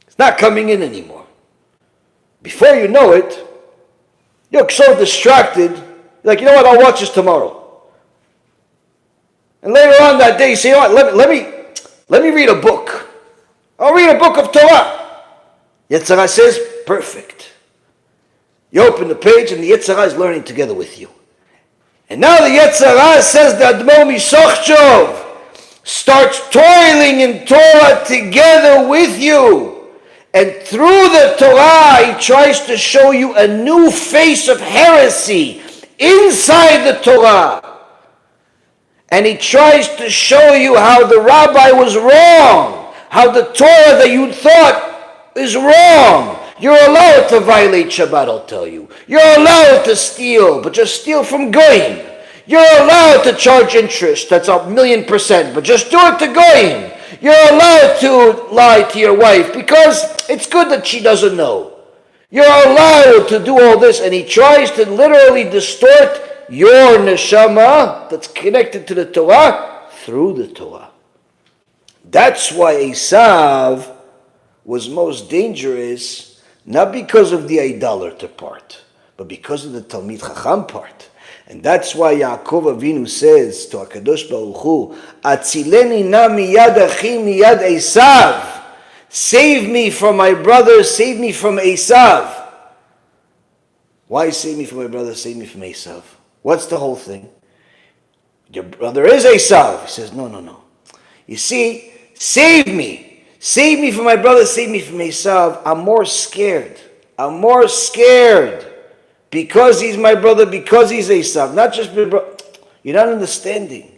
It's not coming in anymore. Before you know it, you're so distracted, you're like, you know what, I'll watch this tomorrow. And later on that day, you say, you know what, let me read a book. I'll read a book of Torah. Yetzer Hara says, perfect. You open the page and the Yetzer Hara is learning together with you. And now the Yetzer Hara says the Admor Misochchov starts toiling in Torah together with you. And through the Torah, he tries to show you a new face of heresy inside the Torah. And he tries to show you how the rabbi was wrong, how the Torah that you thought is wrong. You're allowed to violate Shabbat, I'll tell you. You're allowed to steal, but just steal from goyim. You're allowed to charge interest, that's 1,000,000%, but just do it to goyim. You're allowed to lie to your wife because it's good that she doesn't know. You're allowed to do all this, and he tries to literally distort your neshama that's connected to the Torah through the Torah. That's why Esav was most dangerous, not because of the idolater part, but because of the Talmid Chacham part. And that's why Yaakov Avinu says to HaKadosh Baruch Hu, Atzileni na miyad achi miyad Esav. Save me from my brother, save me from Esav. Why save me from my brother, save me from Esav? What's the whole thing? Your brother is Esav. He says, no. You see, save me. Save me from my brother, save me from Esav. I'm more scared. Because he's my brother, because he's Esav. Not just my brother. You're not understanding.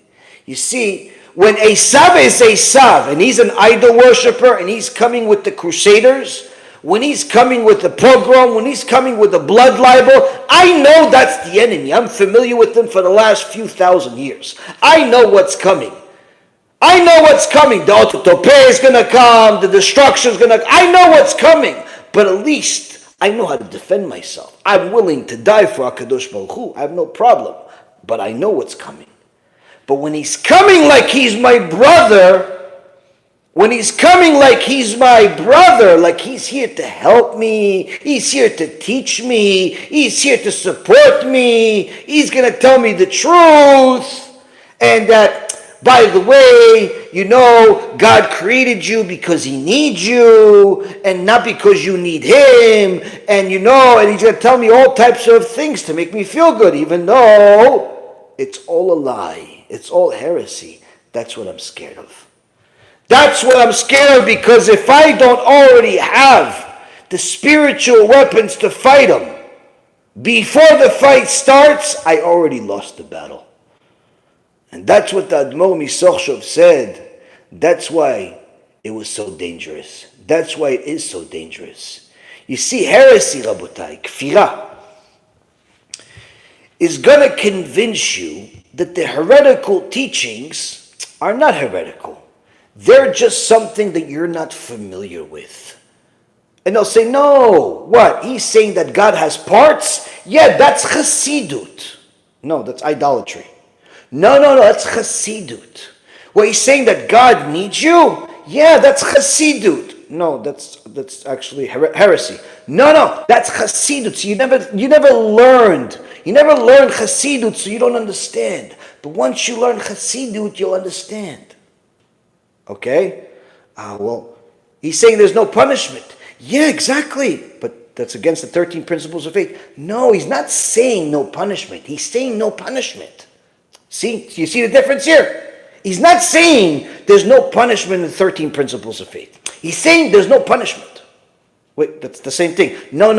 You see, when Esav is Esav, and he's an idol worshiper, and he's coming with the crusaders, when he's coming with the pogrom, when he's coming with the blood libel, I know that's the enemy. I'm familiar with them for the last few thousand years. I know what's coming. The autotopé is going to come, the destruction is going to... I know what's coming, but at least I know how to defend myself. I'm willing to die for HaKadosh Baruch Hu. I have no problem, but I know what's coming. But when he's coming like he's my brother, like he's here to help me, he's here to teach me, he's here to support me, he's going to tell me the truth, and that, by the way, God created you because he needs you, and not because you need him, and he's going to tell me all types of things to make me feel good, even though it's all a lie, it's all heresy. That's what I'm scared of. Because if I don't already have the spiritual weapons to fight him, before the fight starts, I already lost the battle. And that's what the Admor Censorship said. That's why it was so dangerous. That's why it is so dangerous. You see, heresy, Rabotai, Kfirah, is going to convince you that the heretical teachings are not heretical. They're just something that you're not familiar with. And they'll say, no, what? He's saying that God has parts? Yeah, that's Chassidut. No, that's idolatry. No, that's Chassidut. Well, he's saying that God needs you? Yeah, that's Chassidut. No, that's actually heresy. No, that's Chassidut. So you never learned Chassidut, so you don't understand. But once you learn Chassidut, you'll understand. Okay? Well, he's saying there's no punishment. Yeah, exactly. But that's against the 13 principles of faith. No, he's not saying no punishment. He's saying no punishment. See? You see the difference here? He's not saying there's no punishment in the 13 principles of faith. He's saying there's no punishment. Wait, that's the same thing. No.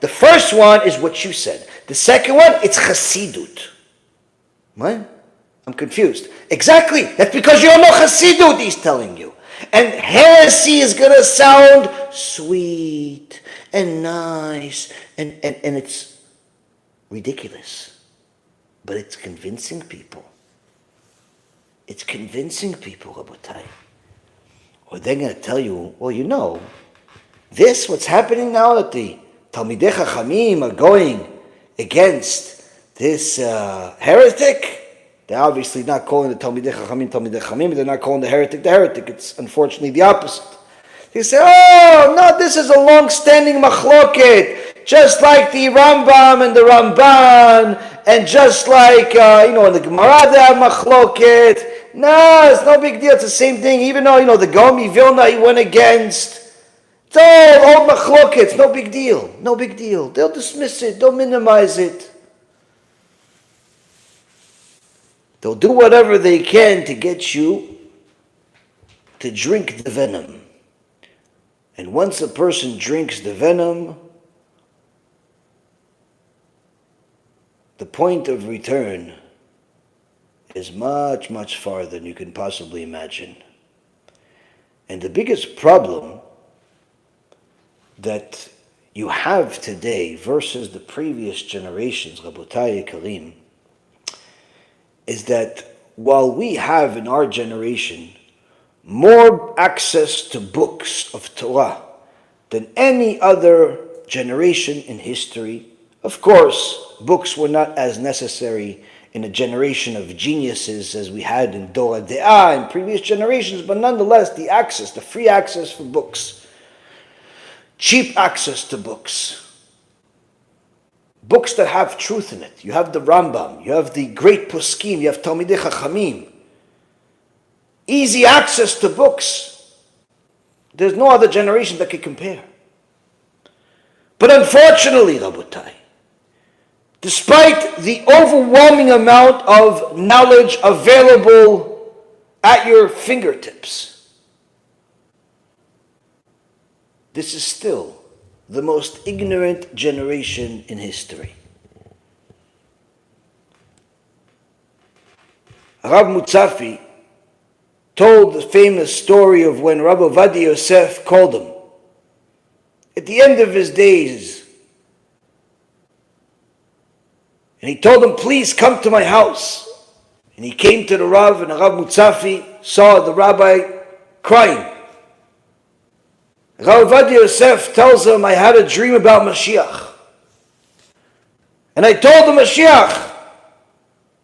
The first one is what you said. The second one, it's Chassidut. What? I'm confused. Exactly. That's because you don't know Chassidut, he's telling you. And heresy is going to sound sweet and nice, and it's ridiculous. But it's convincing people. It's convincing people, Rabotai. Or they're going to tell you, well, this, what's happening now, that the Talmidei Chachamim are going against this heretic. They're obviously not calling the Talmidei Chachamim, they're not calling the heretic. It's unfortunately the opposite. They say, no, this is a long-standing machloket, just like the Rambam and the Ramban, and just like, in the Gemara they have machloket. No, it's no big deal, it's the same thing, even though, the Gomi Vilna he went against. It's all old machloket, no big deal. They'll dismiss it, they'll minimize it. They'll do whatever they can to get you to drink the venom. And once a person drinks the venom, the point of return is much, much farther than you can possibly imagine. And the biggest problem that you have today versus the previous generations, Rabotai Karim, is that while we have in our generation more access to books of Torah than any other generation in history, of course, books were not as necessary in a generation of geniuses as we had in Dora De'ah in previous generations, but nonetheless the access, the free access for books, cheap access to books that have truth in it. You have the Rambam, you have the great Poskim, you have Talmidei Chachamim. Easy access to books. There's no other generation that can compare. But unfortunately, Rabotai, despite the overwhelming amount of knowledge available at your fingertips, this is still the most ignorant generation in history. Rav Mutzafi told the famous story of when Rabbi Ovadia Yosef called him at the end of his days, and he told him, please come to my house. And he came to the Rav, and the Rav Mutzafi saw the rabbi crying. Rabbi Ovadia Yosef tells him, I had a dream about Mashiach. And I told the Mashiach,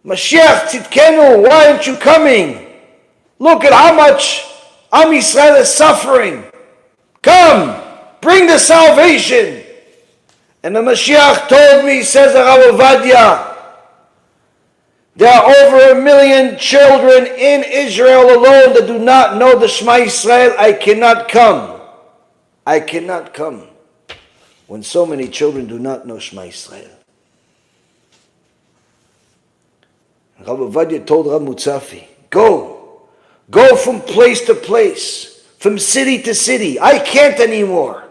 Tzidkenu, why aren't you coming? Look at how much Am Yisrael is suffering. Come, bring the salvation. And the Mashiach told me, says the Rav Ovadia, there are over 1 million children in Israel alone that do not know the Shema Yisrael. I cannot come. I cannot come when so many children do not know Shema Yisrael. Rav Ovadia told Rav Mutzafi, go from place to place, from city to city. I can't anymore,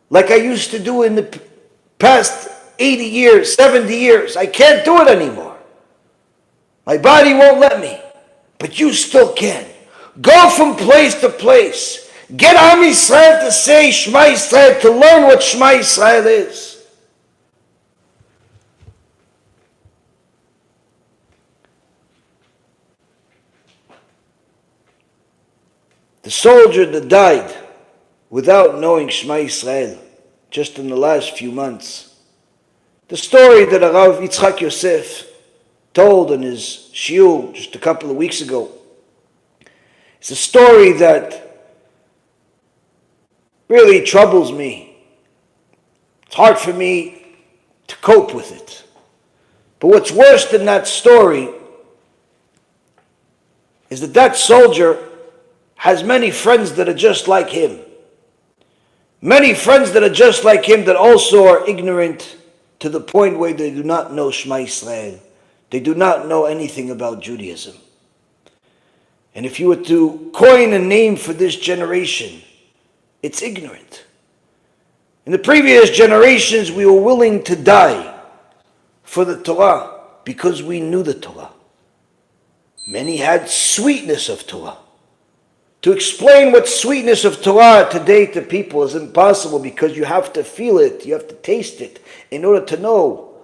like I used to do in the past 80 years, 70 years. I can't do it anymore. My body won't let me, but you still can. Go from place to place. Get Am Yisrael to say Shema Yisrael, to learn what Shema Yisrael is. The soldier that died without knowing Shema Yisrael, just in the last few months. The story that Rav Yitzchak Yosef told in his shiur just a couple of weeks ago. It's a story that really troubles me. It's hard for me to cope with it. But what's worse than that story is that soldier has many friends that are just like him. Many friends that are just like him that also are ignorant to the point where they do not know Shema Yisrael. They do not know anything about Judaism. And if you were to coin a name for this generation, it's ignorant. In the previous generations, we were willing to die for the Torah because we knew the Torah. Many had sweetness of Torah. To explain what sweetness of Torah today to people is impossible because you have to feel it, you have to taste it in order to know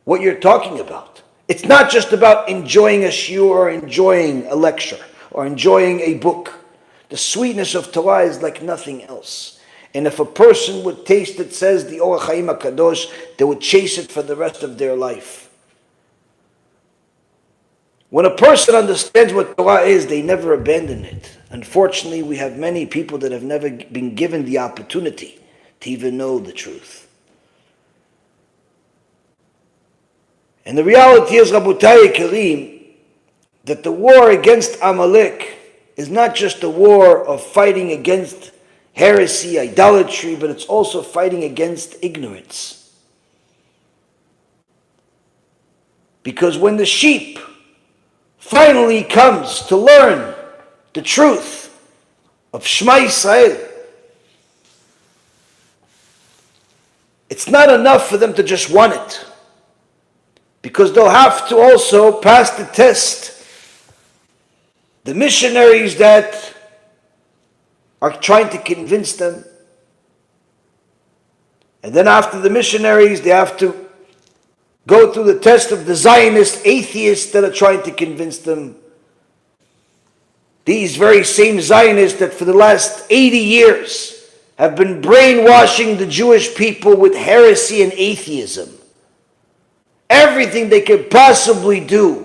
what you're talking about. It's not just about enjoying a shiur or enjoying a lecture or enjoying a book. The sweetness of Torah is like nothing else. And if a person would taste it, says the Orach Chaim HaKadosh, they would chase it for the rest of their life. When a person understands what Torah is, they never abandon it. Unfortunately, we have many people that have never been given the opportunity to even know the truth. And the reality is, Rabotai Karim, that the war against Amalek is not just a war of fighting against heresy, idolatry, but it's also fighting against ignorance. Because when the sheep finally comes to learn the truth of Shema Yisrael, it's not enough for them to just want it, because they'll have to also pass the test. The missionaries that are trying to convince them, and then after the missionaries, they have to go through the test of the Zionist atheists that are trying to convince them. These very same Zionists that for the last 80 years have been brainwashing the Jewish people with heresy and atheism. everything they could possibly do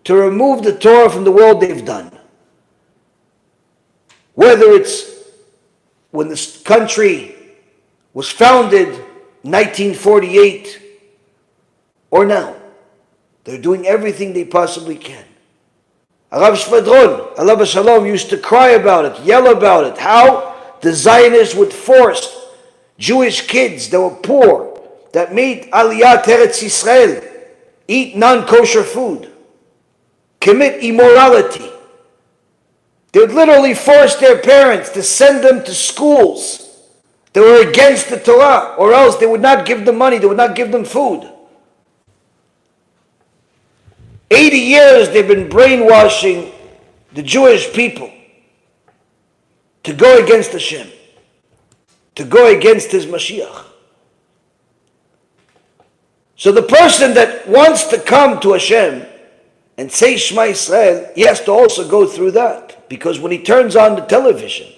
to remove the Torah from the world, they've done. Whether it's when this country was founded in 1948 or now, they're doing everything they possibly can. Arav Shvadron, alav Shalom, used to cry about it, yell about it, how the Zionists would force Jewish kids that were poor, that made Aliyah Teretz Yisrael, eat non-kosher food, commit immorality. They would literally force their parents to send them to schools that were against the Torah, or else they would not give them money, they would not give them food. 80 years they've been brainwashing the Jewish people to go against HaShem, to go against His Mashiach. So the person that wants to come to HaShem and say Shema Yisrael, he has to also go through that. Because when he turns on the television,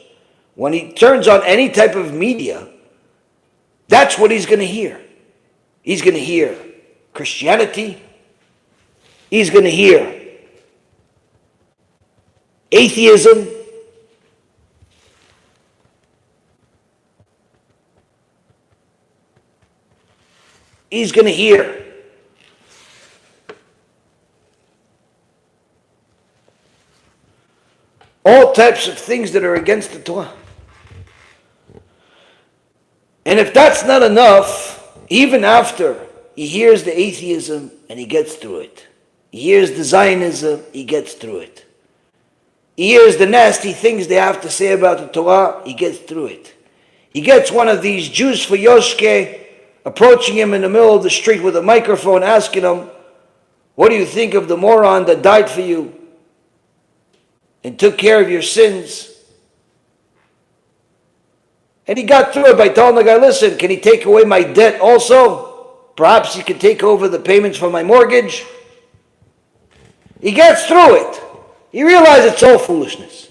when he turns on any type of media, that's what he's going to hear. He's going to hear Christianity. He's going to hear atheism. He's going to hear all types of things that are against the Torah. And if that's not enough, even after he hears the atheism and he gets through it, he hears the Zionism, he gets through it. He hears the nasty things they have to say about the Torah, he gets through it. He gets one of these Jews for Yoshke approaching him in the middle of the street with a microphone, asking him, what do you think of the moron that died for you and took care of your sins? And he got through it by telling the guy, listen, can he take away my debt also? Perhaps he can take over the payments for my mortgage. He gets through it. He realizes it's all foolishness.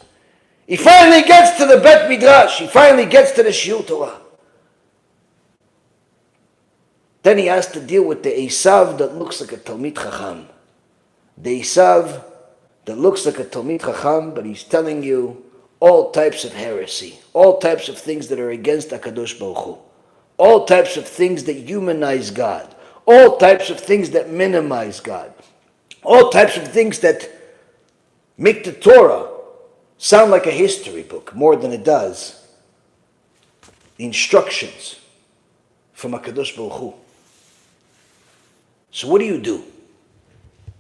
He finally gets to the Bet Midrash. He finally gets to the Shiur Torah. Then he has to deal with the Esav that looks like a Talmid Chacham. The Esav that looks like a Talmid Chacham, but he's telling you all types of heresy, all types of things that are against HaKadosh Baruch Hu, all types of things that humanize God, all types of things that minimize God, all types of things that make the Torah sound like a history book more than it does the instructions from HaKadosh Baruch Hu. So what do you do?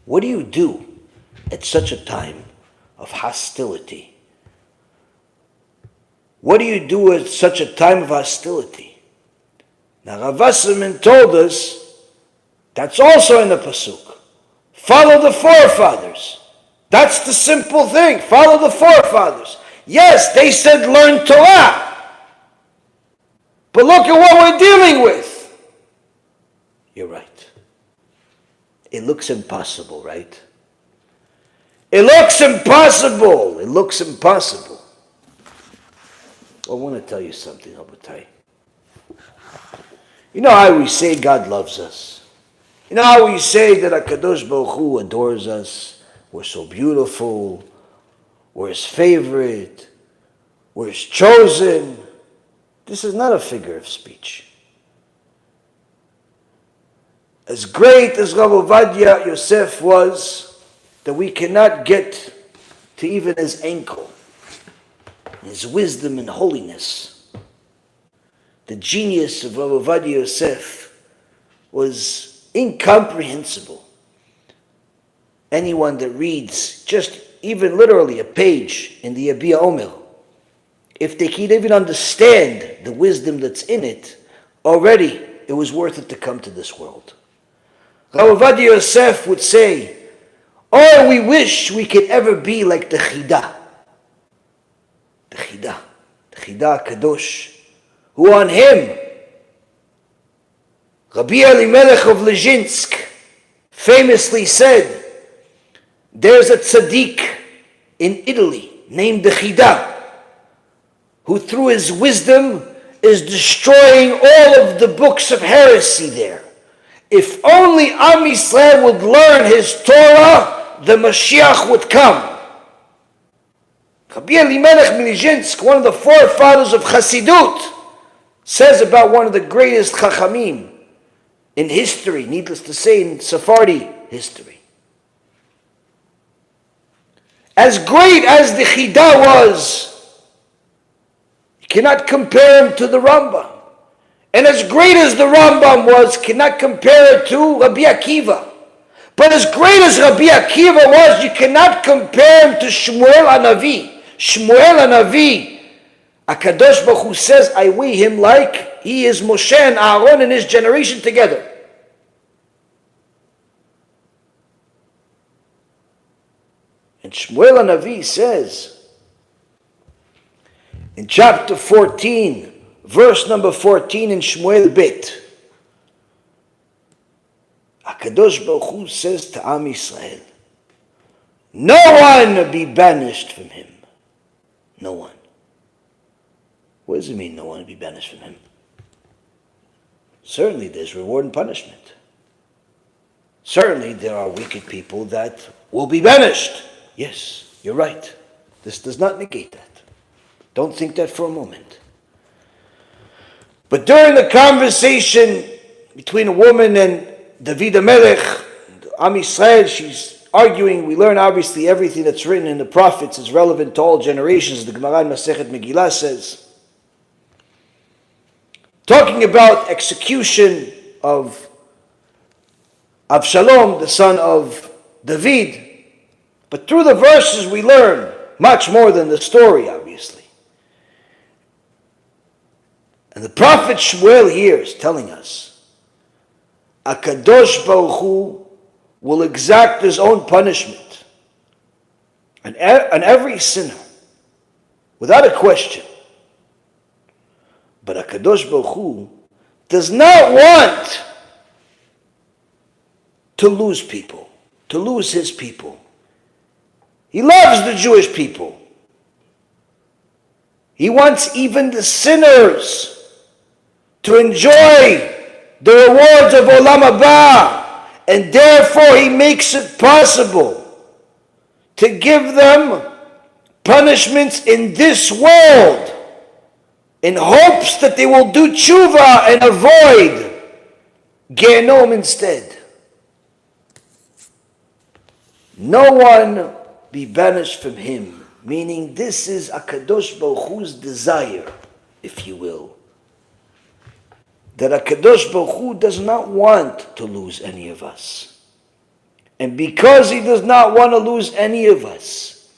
What do you do at such a time of hostility? What do you do at such a time of hostility? Now Rav Wasserman told us that's also in the Pasuk. Follow the forefathers. That's the simple thing. Follow the forefathers. Yes, they said learn Torah. But look at what we're dealing with. You're right. It looks impossible, right? It looks impossible. It looks impossible. I want to tell you something, Rabotai. You know how we say God loves us. You know how we say that HaKadosh Baruch Hu adores us. We're so beautiful. We're His favorite. We're His chosen. This is not a figure of speech. As great as Rav Ovadia Yosef was, that we cannot get to even his ankle, his wisdom and holiness. The genius of Rav Ovadia Yosef was incomprehensible. Anyone that reads just even literally a page in the Yabia Omer, if they can even understand the wisdom that's in it, already it was worth it to come to this world. Rav Ovadia Yosef would say, oh, we wish we could ever be like the Chida. The Chida Kadosh, who on him, Rabbi Elimelech of Lezhinsk famously said, there's a tzaddik in Italy named the Chida, who through his wisdom is destroying all of the books of heresy there. If only Am Yisrael would learn his Torah, the Mashiach would come. Rabbi Elimelech Milizhinsk, one of the forefathers of Chassidut, says about one of the greatest Chachamim in history, needless to say, in Sephardi history. As great as the Chida was, you cannot compare him to the Rambam. And as great as the Rambam was, cannot compare it to Rabbi Akiva. But as great as Rabbi Akiva was, you cannot compare him to Shmuel HaNavi. Shmuel HaNavi, HaKadosh Baruch Hu says, I weigh him like he is Moshe and Aaron and his generation together. And Shmuel HaNavi says, in chapter 14, verse number 14 in Shmuel BeIT, HaKadosh Baruch Hu says to Am Yisrael, no one be banished from him. No one. What does it mean, no one will be banished from him? Certainly there's reward and punishment. Certainly there are wicked people that will be banished. Yes, you're right. This does not negate that. Don't think that for a moment. But during the conversation between a woman and David Amalek, Am Yisrael, she's arguing. We learn obviously everything that's written in the prophets is relevant to all generations. The Gemara in Masechet Megillah says, talking about execution of Avshalom, the son of David. But through the verses we learn much more than the story, obviously. And the prophet Shmuel here is telling us, HaKadosh Baruch Hu will exact his own punishment on every sinner, without a question. But HaKadosh Baruch Hu does not want to lose people, to lose his people. He loves the Jewish people. He wants even the sinners to enjoy the rewards of Olam Haba. And therefore he makes it possible to give them punishments in this world in hopes that they will do tshuva and avoid Gehenom instead. No one be banished from him, meaning this is HaKadosh Baruch Hu's desire, if you will. That HaKadosh Baruch Hu does not want to lose any of us. And because he does not want to lose any of us,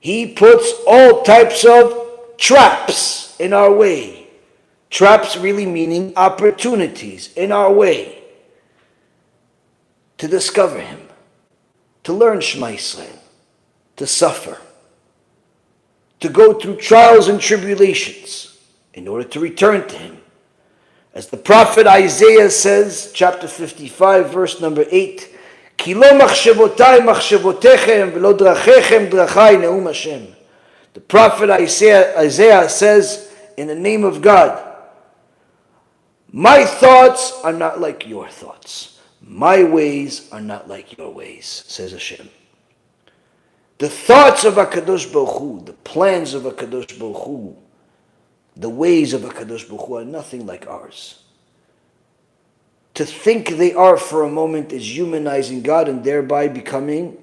he puts all types of traps in our way. Traps really meaning opportunities in our way to discover him, to learn Shema Yisrael, to suffer, to go through trials and tribulations in order to return to him. As the prophet Isaiah says, chapter 55, verse number 8, Ki lo machshavotay machshavotechem v'lo drachechem drachai neum Hashem. The prophet Isaiah says, in the name of God, my thoughts are not like your thoughts. My ways are not like your ways, says Hashem. The thoughts of HaKadosh Baruch Hu, the plans of HaKadosh Baruch Hu, the ways of HaKadosh Baruch Hu are nothing like ours. To think they are for a moment is humanizing God and thereby becoming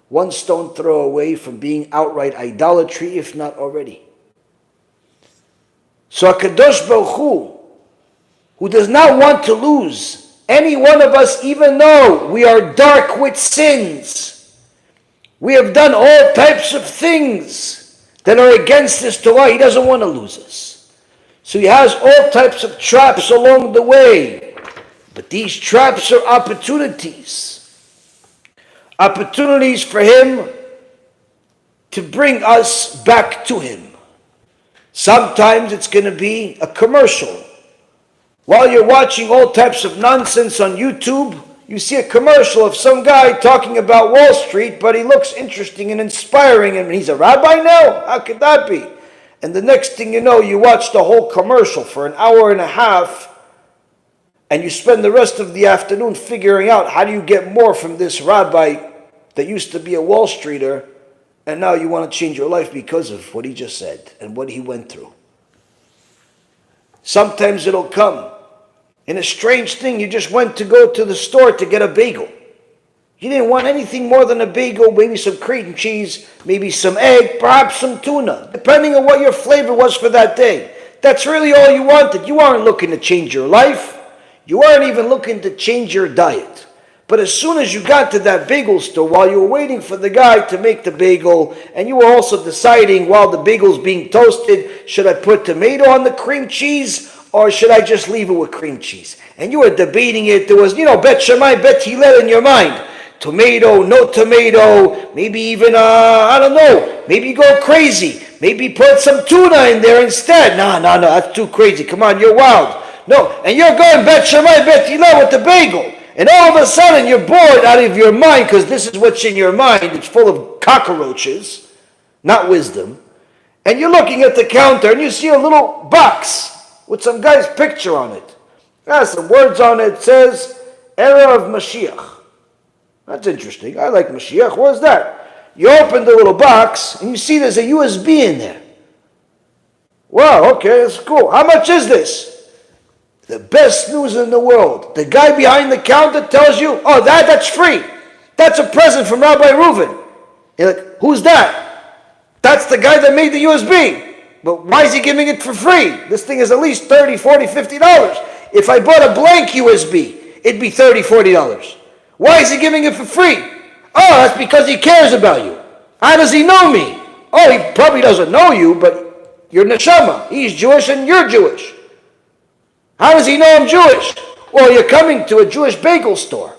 one stone throw away from being outright idolatry, if not already. So HaKadosh Baruch Hu, who does not want to lose any one of us, even though we are dark with sins, we have done all types of things that are against His Torah, He doesn't want to lose us. So He has all types of traps along the way. But these traps are opportunities. Opportunities for Him to bring us back to Him. Sometimes it's going to be a commercial. While you're watching all types of nonsense on YouTube, you see a commercial of some guy talking about Wall Street, but he looks interesting and inspiring, and he's a rabbi now? How could that be? And the next thing you know, you watch the whole commercial for an hour and a half, and you spend the rest of the afternoon figuring out how do you get more from this rabbi that used to be a Wall Streeter, and now you want to change your life because of what he just said and what he went through. Sometimes it'll come in a strange thing. You just went to go to the store to get a bagel. You didn't want anything more than a bagel, maybe some cream cheese, maybe some egg, perhaps some tuna, depending on what your flavor was for that day. That's really all you wanted. You weren't looking to change your life. You weren't even looking to change your diet. But as soon as you got to that bagel store, while you were waiting for the guy to make the bagel, and you were also deciding while the bagel's being toasted, should I put tomato on the cream cheese or should I just leave it with cream cheese? And you were debating it. There was, Bet Shammai, Bet Hillel in your mind. Tomato, no tomato, maybe even, I don't know, maybe go crazy. Maybe put some tuna in there instead. No, that's too crazy. Come on, you're wild. No, and you're going Bet Shammai, Bet Hillel with the bagel. And all of a sudden you're bored out of your mind because this is what's in your mind. It's full of cockroaches, not wisdom. And you're looking at the counter and you see a little box with some guy's picture on it. It has some words on it. It says, Era of Mashiach. That's interesting. I like Mashiach. What is that? You open the little box and you see there's a USB in there. Wow, okay, that's cool. How much is this? The best news in the world. The guy behind the counter tells you, oh, that's free. That's a present from Rabbi Reuven. You're like, who's that? That's the guy that made the USB. But why is he giving it for free? This thing is at least $30, $40, $50. If I bought a blank USB, it'd be $30, $40. Why is he giving it for free? Oh, that's because he cares about you. How does he know me? Oh, he probably doesn't know you, but you're neshama. He's Jewish and you're Jewish. How does he know I'm Jewish? Well, you're coming to a Jewish bagel store.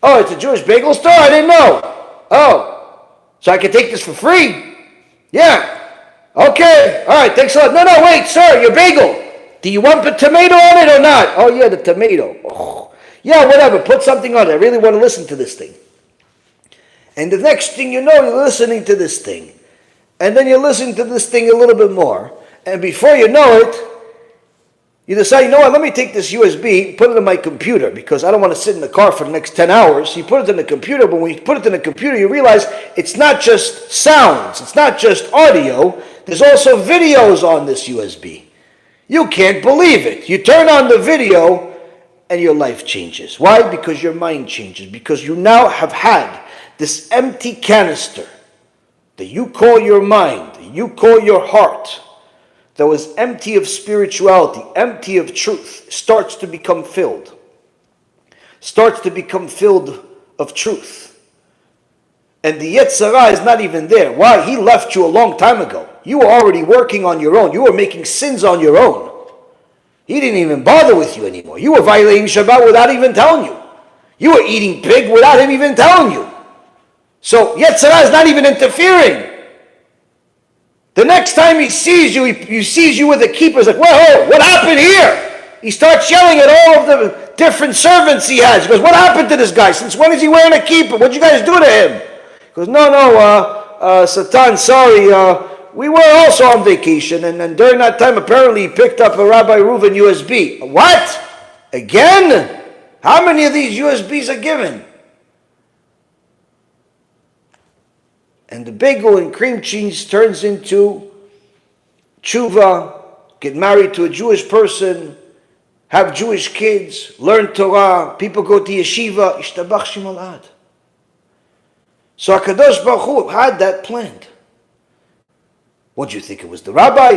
Oh, it's a Jewish bagel store? I didn't know. Oh, so I can take this for free? Yeah. Okay. All right, thanks a lot. No, wait, sir, your bagel. Do you want the tomato on it or not? Oh, yeah, the tomato. Oh. Yeah, whatever, put something on it. I really want to listen to this thing. And the next thing you know, you're listening to this thing. And then you're listening to this thing a little bit more. And before you know it, you decide, you know what, let me take this USB, put it in my computer, because I don't want to sit in the car for the next 10 hours. You put it in the computer, but when you put it in the computer, you realize it's not just sounds, it's not just audio, there's also videos on this USB. You can't believe it. You turn on the video, and your life changes. Why? Because your mind changes. Because you now have had this empty canister that you call your mind, that you call your heart, that was empty of spirituality, empty of truth, starts to become filled. Starts to become filled of truth. And the Yetzer Hara is not even there. Why? He left you a long time ago. You were already working on your own. You were making sins on your own. He didn't even bother with you anymore. You were violating Shabbat without even telling you. You were eating pig without him even telling you. So Yetzer Hara is not even interfering. The next time he sees you, he sees you with a kippah. He's like, whoa, what happened here? He starts yelling at all of the different servants he has. He goes, what happened to this guy? Since when is he wearing a kippah? What'd you guys do to him? He goes, no, Satan, sorry, we were also on vacation, and then during that time, apparently he picked up a Rabbi Reuven USB. What? Again? How many of these USBs are given? And the bagel and cream cheese turns into tshuva, get married to a Jewish person, have Jewish kids, learn Torah, people go to YESHIVA, ishtabach shemo l'ad. So HaKadosh Baruch Hu had that planned. What do you think it was, the rabbi?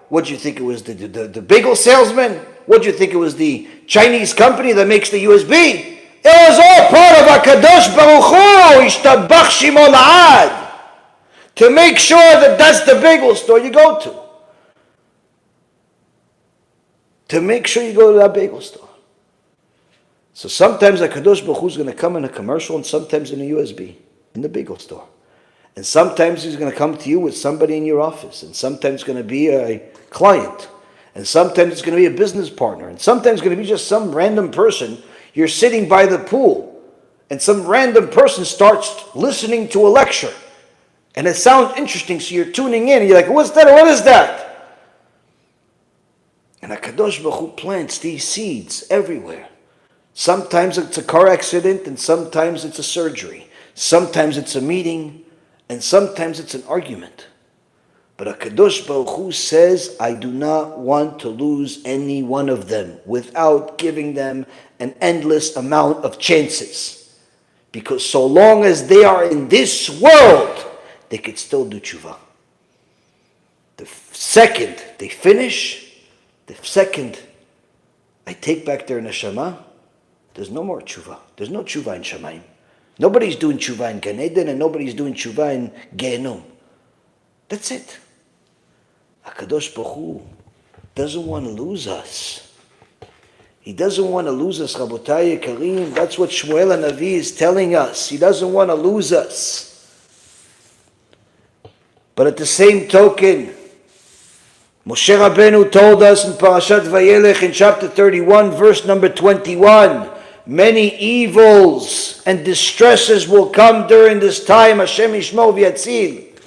What do you think it was, the bagel salesman? What do you think it was, the Chinese company that makes the USB? It was all part of HaKadosh Baruch Hu, ishtabach shemo l'ad, to make sure that that's the bagel store you go to. To make sure you go to that bagel store. So sometimes HaKadosh Baruch Hu is going to come in a commercial and sometimes in a USB, in the bagel store. And sometimes he's going to come to you with somebody in your office. And sometimes it's going to be a client. And sometimes it's going to be a business partner. And sometimes it's going to be just some random person. You're sitting by the pool. And some random person starts listening to a lecture. And it sounds interesting, so you're tuning in. And you're like, what's that? What is that? And HaKadosh Baruch Hu plants these seeds everywhere. Sometimes it's a car accident, and sometimes it's a surgery. Sometimes it's a meeting, and sometimes it's an argument. But HaKadosh Baruch Hu says, I do not want to lose any one of them without giving them an endless amount of chances. Because so long as they are in this world, they could still do tshuva. The second they finish, the second I take back their neshama, there's no more tshuva. There's no tshuva in Shamayim. Nobody's doing tshuva in Gan Eden, and nobody's doing tshuva in Gehenom. That's it. HaKadosh Baruch Hu doesn't want to lose us. He doesn't want to lose us, Rabotai Karim. That's what Shmuel HaNavi is telling us. He doesn't want to lose us. But at the same token, Moshe Rabbeinu told us in Parashat Vayelech in chapter 31, verse number 21, many evils and distresses will come during this time. Hashem Yishmor v'yatzil.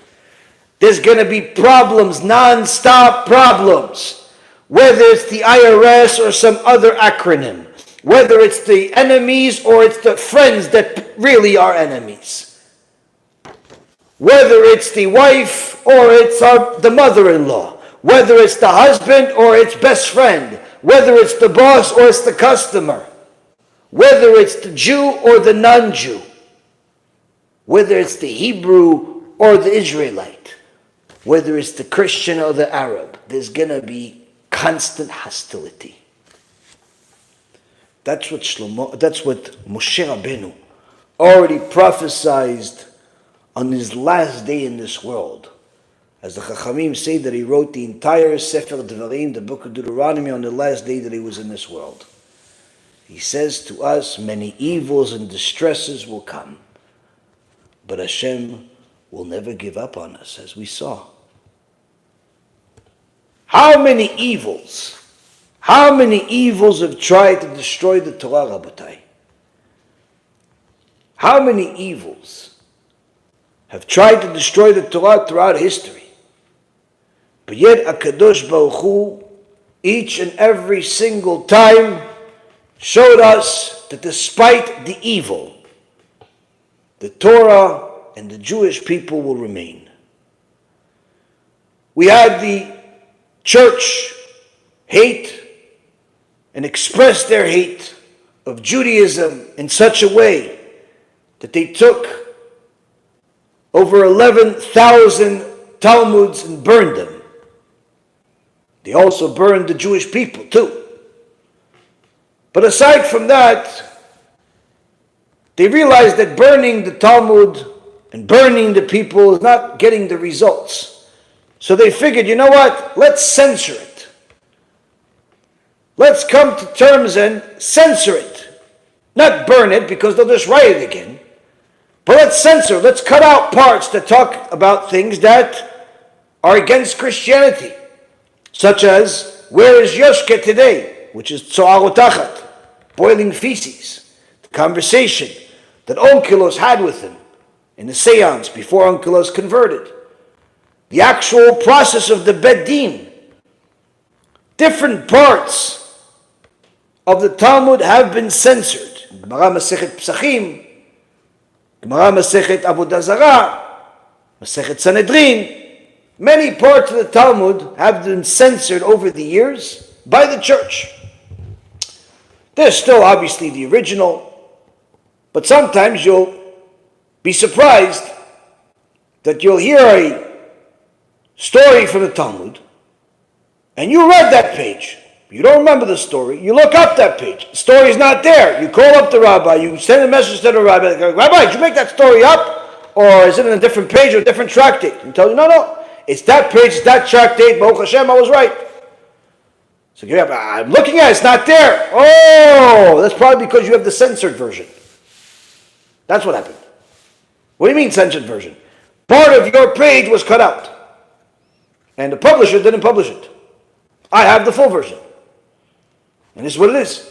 There's going to be problems, non-stop problems. Whether it's the IRS or some other acronym. Whether it's the enemies or it's the friends that really are enemies. Whether it's the wife or it's the mother-in-law. Whether it's the husband or it's best friend. Whether it's the boss or it's the customer. Whether it's the Jew or the non-Jew. Whether it's the Hebrew or the Israelite. Whether it's the Christian or the Arab. There's going to be constant hostility. That's what Moshe Rabbeinu already prophesied on his last day in this world. As the Chachamim say that he wrote the entire Sefer Devarim, the book of Deuteronomy, on the last day that he was in this world. He says to us, many evils and distresses will come, but Hashem will never give up on us, as we saw. How many evils have tried to destroy the Torah, Rabotai? How many evils have tried to destroy the Torah throughout history? But yet HaKadosh Baruch Hu, each and every single time, showed us that despite the evil, the Torah and the Jewish people will remain. We had the church hate and express their hate of Judaism in such a way that they took over 11,000 Talmuds and burned them. They also burned the Jewish people too. But aside from that, they realized that burning the Talmud and burning the people is not getting the results. So they figured, you know what? Let's censor it. Let's come to terms and censor it. Not burn it, because they'll just write it again. But let's censor, let's cut out parts that talk about things that are against Christianity. Such as, where is Yoshke today? Which is Tzoarotachat, boiling feces. The conversation that Onkelos had with him in the seance before Onkelos converted. The actual process of the Bet Din. Different parts of the Talmud have been censored. Gemara Masechet Psachim, Gemara Masechet Avodah Zarah, Masechet Sanhedrin. Many parts of the Talmud have been censored over the years by the church. There's still obviously the original, but sometimes you'll be surprised that you'll hear a story from the Talmud, and you read that page. You don't remember the story. You look up that page. The story is not there. You call up the rabbi. You send a message to the rabbi. They go, Rabbi, did you make that story up? Or is it in a different page or a different tractate? And tell you, no. It's that page, it's that tractate. Baruch Hashem, I was right. So I'm looking at it. It's not there. Oh, that's probably because you have the censored version. That's what happened. What do you mean censored version? Part of your page was cut out. And the publisher didn't publish it. I have the full version. And this is what it is.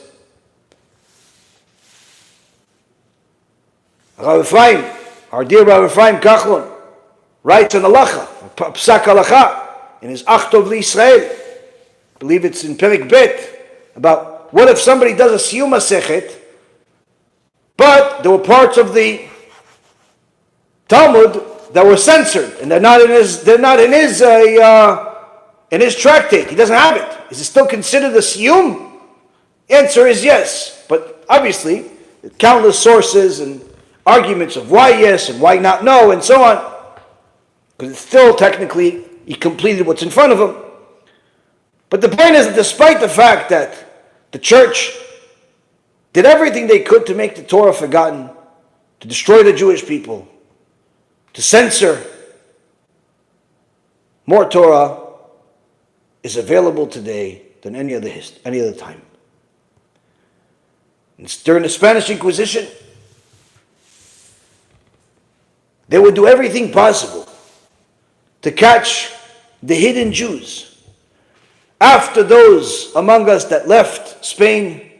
Rav Ephraim, our dear Rav Ephraim Kachlon, writes an halacha, psak halacha, in his Achtov L'Yisrael. believe it's in Perek Bet, about what if somebody does a Siyum Masechet, but there were parts of the Talmud that were censored, and they're not in his tractate. He doesn't have it. Is it still considered a Siyum? The answer is yes, but obviously, countless sources and arguments of why yes and why not no, and so on, because it's still technically, he completed what's in front of him. But the point is that despite the fact that the church did everything they could to make the Torah forgotten, to destroy the Jewish people, to censor, more Torah is available today than any other time. And during the Spanish Inquisition, they would do everything possible to catch the hidden Jews. After those among us that left Spain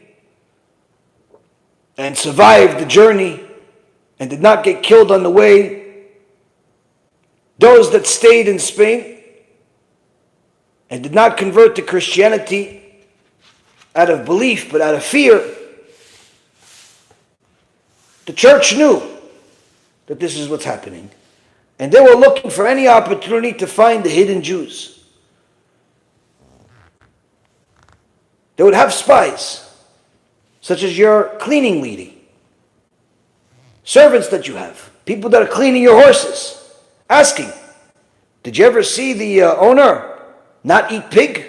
and survived the journey and did not get killed on the way, those that stayed in Spain and did not convert to Christianity out of belief but out of fear, the church knew that this is what's happening. And they were looking for any opportunity to find the hidden Jews. They would have spies, such as your cleaning lady, servants that you have, people that are cleaning your horses, asking, did you ever see the owner not eat pig?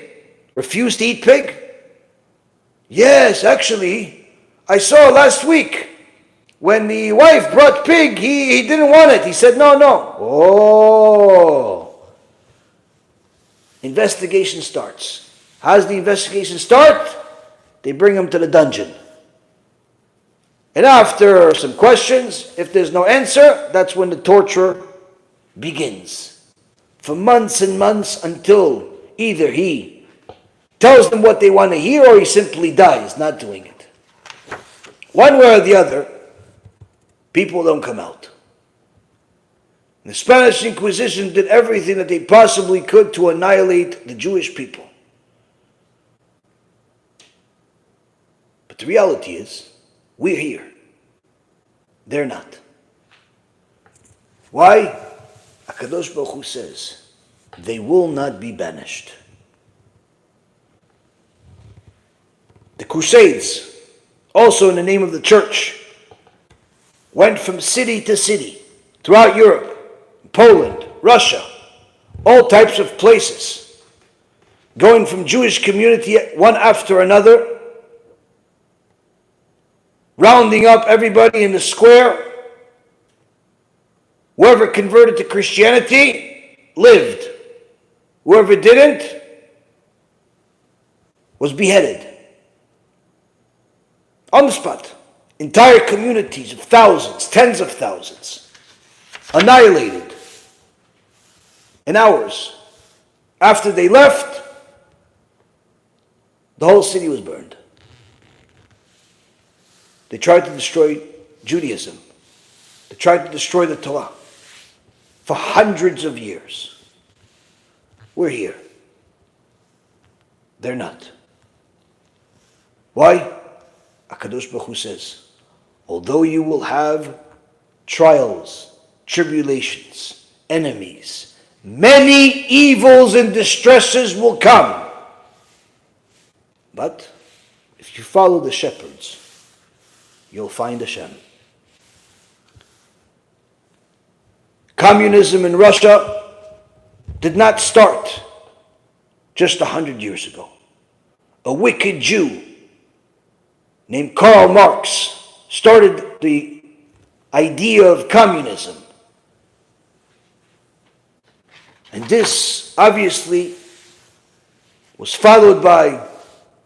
Refuse to eat pig? Yes, actually, I saw last week when the wife brought pig, he didn't want it. He said, no. Oh. Investigation starts. How does the investigation start? They bring him to the dungeon. And after some questions, if there's no answer, that's when the torture begins. For months and months, until either he tells them what they want to hear or he simply dies not doing it. One way or the other, people don't come out. The Spanish Inquisition did everything that they possibly could to annihilate the Jewish people. But the reality is, we're here. They're not. Why? HaKadosh Baruch Hu says, they will not be banished. The Crusades, also in the name of the church, went from city to city throughout Europe, Poland, Russia, all types of places, going from Jewish community one after another, rounding up everybody in the square. Whoever converted to Christianity lived. Whoever didn't was beheaded. On the spot. Entire communities of thousands, tens of thousands, annihilated. In hours. After they left, the whole city was burned. They tried to destroy Judaism. They tried to destroy the Torah for hundreds of years. We're here. They're not. Why? HaKadosh Baruch Hu says, although you will have trials, tribulations, enemies, many evils and distresses will come. But if you follow the shepherds, you'll find HaShem. Communism in Russia did not start just 100 years ago. A wicked Jew named Karl Marx started the idea of communism. And this obviously was followed by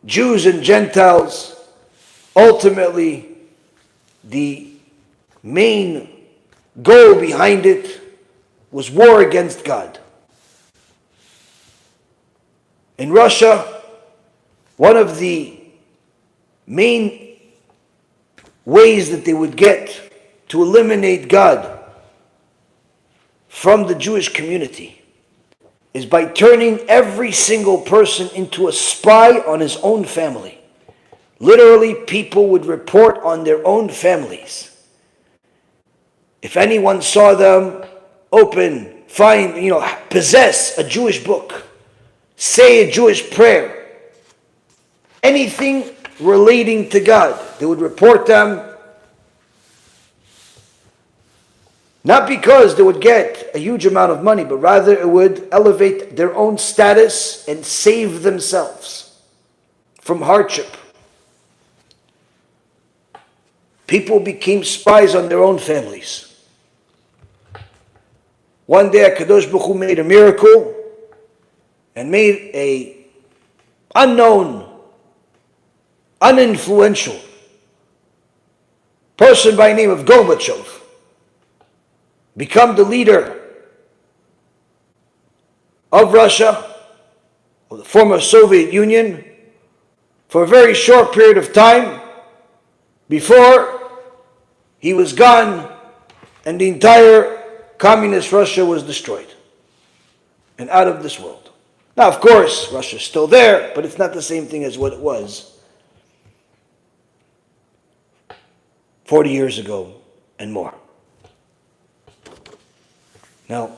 Jews and Gentiles. Ultimately, the main goal behind it was war against God. In Russia, one of the main ways that they would get to eliminate God from the Jewish community is by turning every single person into a spy on his own family. Literally, people would report on their own families. If anyone saw them open, find, possess a Jewish book, say a Jewish prayer, anything relating to God, they would report them. Not because they would get a huge amount of money, but rather it would elevate their own status and save themselves from hardship. People became spies on their own families. One day, HaKadosh Baruch Hu made a miracle and made a unknown, uninfluential person by the name of Gorbachev become the leader of Russia, of the former Soviet Union, for a very short period of time before he was gone and the entire communist Russia was destroyed and out of this world. Now, of course, Russia's still there, but it's not the same thing as what it was 40 years ago and more. Now,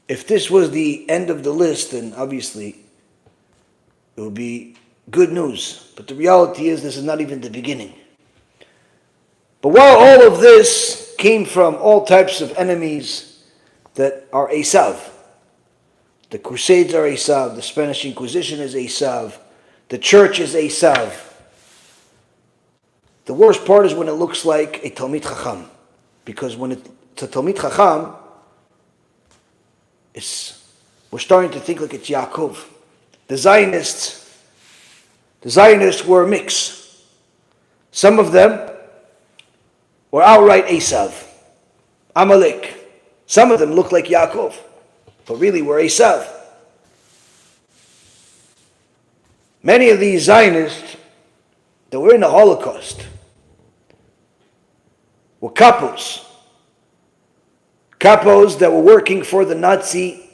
if this was the end of the list, then obviously it would be good news. But the reality is this is not even the beginning. But while all of this came from all types of enemies that are Esav, the Crusades are Esav, the Spanish Inquisition is Esav, the church is Esav. The worst part is when it looks like a Talmid Chacham. Because when it's a Talmid Chacham, we're starting to think like it's Yaakov. The Zionists were a mix. Some of them were outright Esav, Amalek. Some of them looked like Yaakov, but really were Esav. Many of these Zionists that were in the Holocaust were capos that were working for the Nazi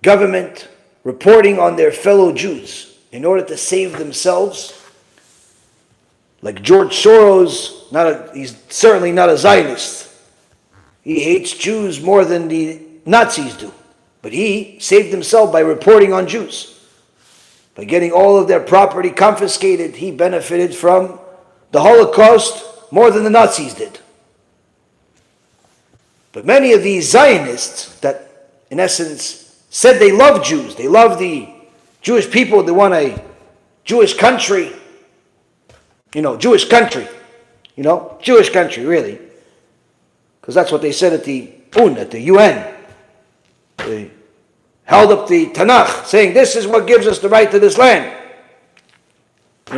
government, reporting on their fellow Jews in order to save themselves. Like George Soros, he's certainly not a Zionist. He hates Jews more than the Nazis do. But he saved himself by reporting on Jews. By getting all of their property confiscated, he benefited from the Holocaust more than the Nazis did. But many of these Zionists that, in essence, said they love Jews, they love the Jewish people, they want a Jewish country, Jewish country, really. Because that's what they said at the UN. They held up the Tanakh, saying this is what gives us the right to this land. They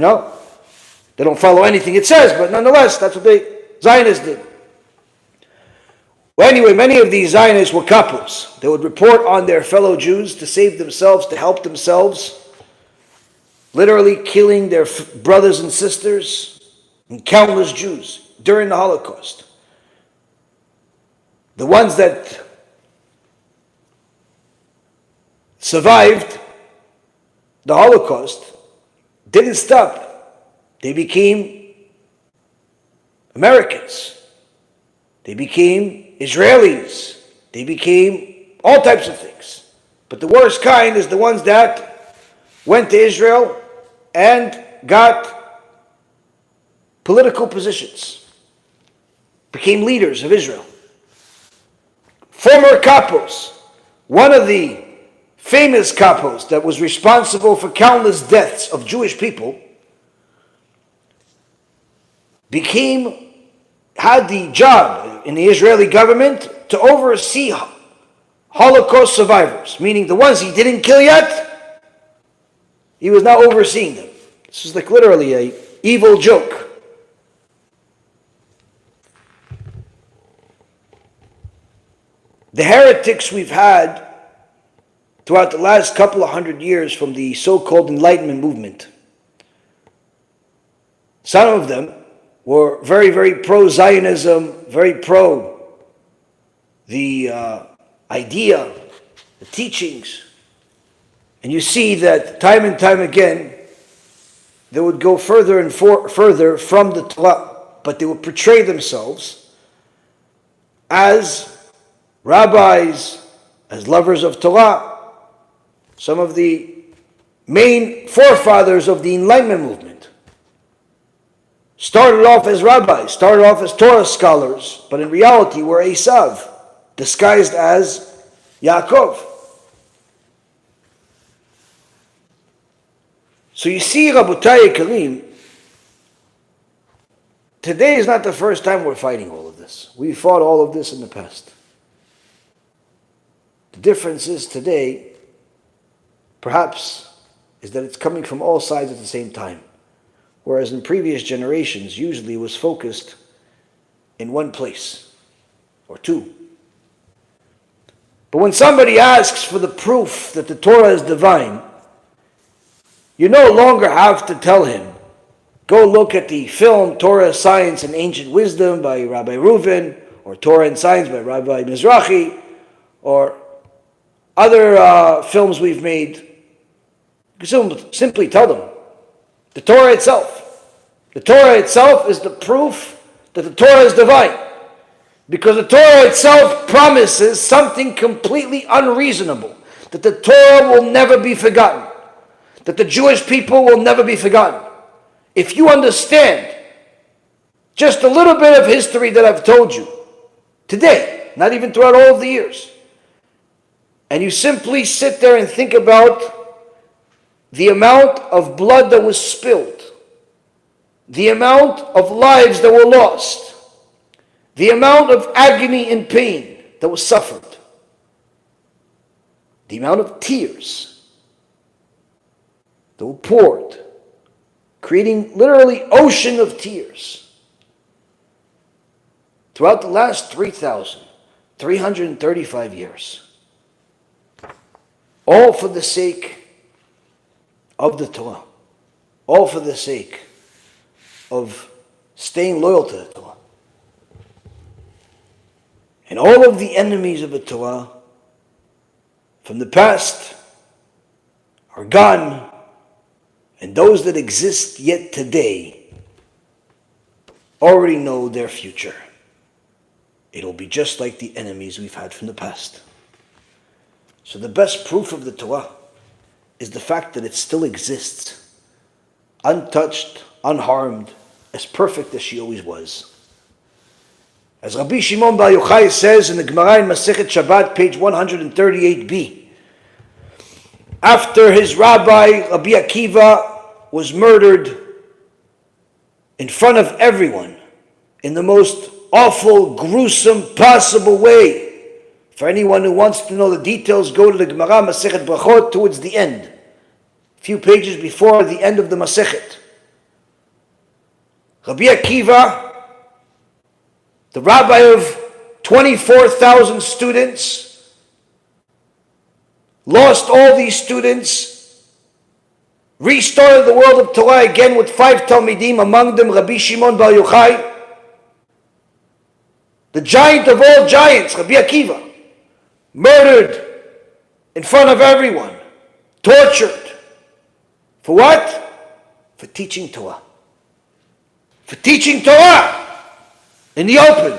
don't follow anything it says, but nonetheless, that's what the Zionists did. Well, anyway, many of these Zionists were capos. They would report on their fellow Jews to save themselves, to help themselves, literally killing their brothers and sisters and countless Jews during the Holocaust. The ones that survived the Holocaust didn't stop. They became Americans. They became Israelis. They became all types of things. But the worst kind is the ones that went to Israel and got political positions, became leaders of Israel. Former capos, one of the famous capos that was responsible for countless deaths of Jewish people, had the job in the Israeli government to oversee Holocaust survivors, meaning the ones he didn't kill yet, he was now overseeing them. This is like literally an evil joke. The heretics we've had throughout the last couple of hundred years from the so-called Enlightenment movement, some of them were very, very pro-Zionism, very pro the idea, the teachings, and you see that time and time again, they would go further and further from the Torah, but they would portray themselves as rabbis, as lovers of Torah. Some of the main forefathers of the Enlightenment movement started off as rabbis, started off as Torah scholars, but in reality were Esav, disguised as Yaakov. So you see, Rabotai Karim, today is not the first time we're fighting all of this. We fought all of this in the past. The difference is today, perhaps, is that it's coming from all sides at the same time. Whereas in previous generations, usually it was focused in one place or two. But when somebody asks for the proof that the Torah is divine, you no longer have to tell him, go look at the film Torah, Science and Ancient Wisdom by Rabbi Reuven, or Torah and Science by Rabbi Mizrahi, or other films we've made. You simply tell them, the Torah itself. The Torah itself is the proof that the Torah is divine. Because the Torah itself promises something completely unreasonable, that the Torah will never be forgotten, that the Jewish people will never be forgotten. If you understand just a little bit of history that I've told you today, not even throughout all of the years, and you simply sit there and think about the amount of blood that was spilled, the amount of lives that were lost, the amount of agony and pain that was suffered, the amount of tears that were poured, creating literally ocean of tears throughout the last 3,335 years, all for the sake of the Torah, all for the sake of staying loyal to the Torah. And all of the enemies of the Torah from the past are gone, and those that exist yet today already know their future. It'll be just like the enemies we've had from the past. So the best proof of the Torah is the fact that it still exists, untouched, unharmed, as perfect as she always was. As Rabbi Shimon Bar Yochai says in the Gemara in Masechet Shabbat, page 138b, after his rabbi, Rabbi Akiva, was murdered in front of everyone in the most awful, gruesome possible way. For anyone who wants to know the details, go to the Gemara Masechet Brachot towards the end, a few pages before the end of the Masechet. Rabbi Akiva, the rabbi of 24,000 students, lost all these students, restarted the world of Torah again with 5 Talmidim, among them Rabbi Shimon Bar Yochai, the giant of all giants, Rabbi Akiva, murdered in front of everyone, tortured. For what? For teaching Torah. For teaching Torah in the open.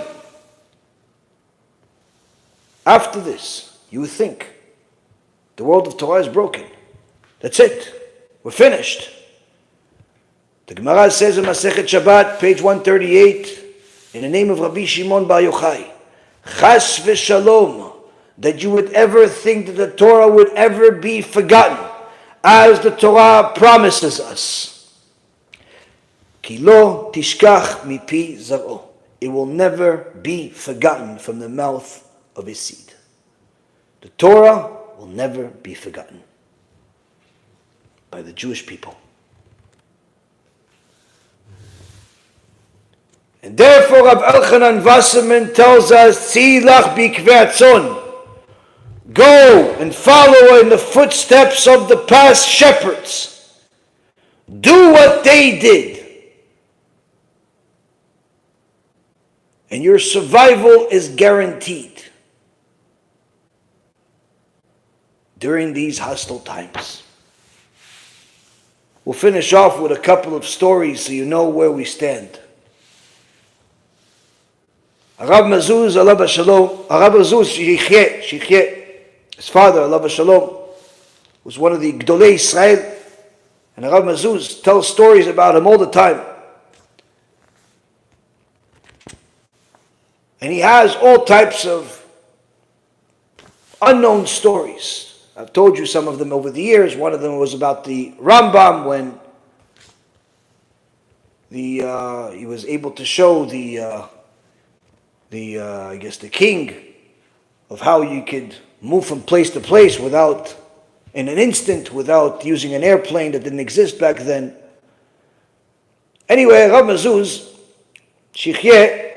After this, you would think the world of Torah is broken. That's it. We're finished. The Gemara says in Masechet Shabbat, page 138, in the name of Rabbi Shimon Bar Yochai, Chas v'shalom, that you would ever think that the Torah would ever be forgotten, as the Torah promises us. Ki lo tishkach mipi zar'o. It will never be forgotten from the mouth of his seed. The Torah will never be forgotten by the Jewish people. And therefore Rav Elchanan Wasserman tells us, Tzilach bikve'atzon, go and follow in the footsteps of the past shepherds. Do what they did. And your survival is guaranteed. during these hostile times. We'll finish off with a couple of stories so you know where we stand. Rav Mazuz, alav shalom, Rav Mazuz, Shichyeh, his father, alav shalom, was one of the Gdolei Israel, and Rav Mazuz tells stories about him all the time. And he has all types of unknown stories. I've told you some of them over the years. One of them was about the Rambam, when he was able to show the king of how you could move from place to place in an instant, without using an airplane that didn't exist back then. Anyway, Rav Mazuz, Shichyeh,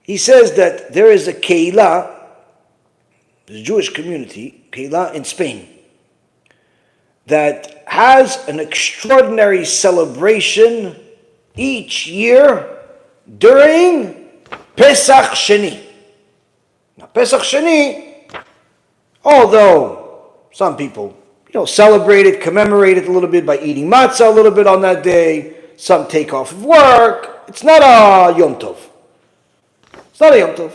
he says that there is a keilah, the Jewish community, keilah in Spain, that has an extraordinary celebration each year during Pesach Sheni. Now, Pesach Sheni, although some people, celebrate it, commemorate it a little bit by eating matzah a little bit on that day, some take off of work, it's not a Yom Tov. It's not a Yom Tov.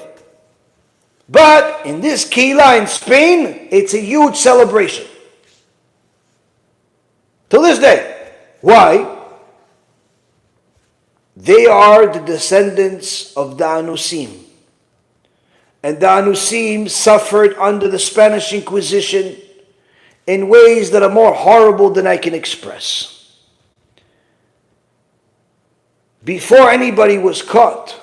But in this keilah in Spain, it's a huge celebration. To this day. Why? They are the descendants of the Anusim. And the Anusim suffered under the Spanish Inquisition in ways that are more horrible than I can express. Before anybody was caught,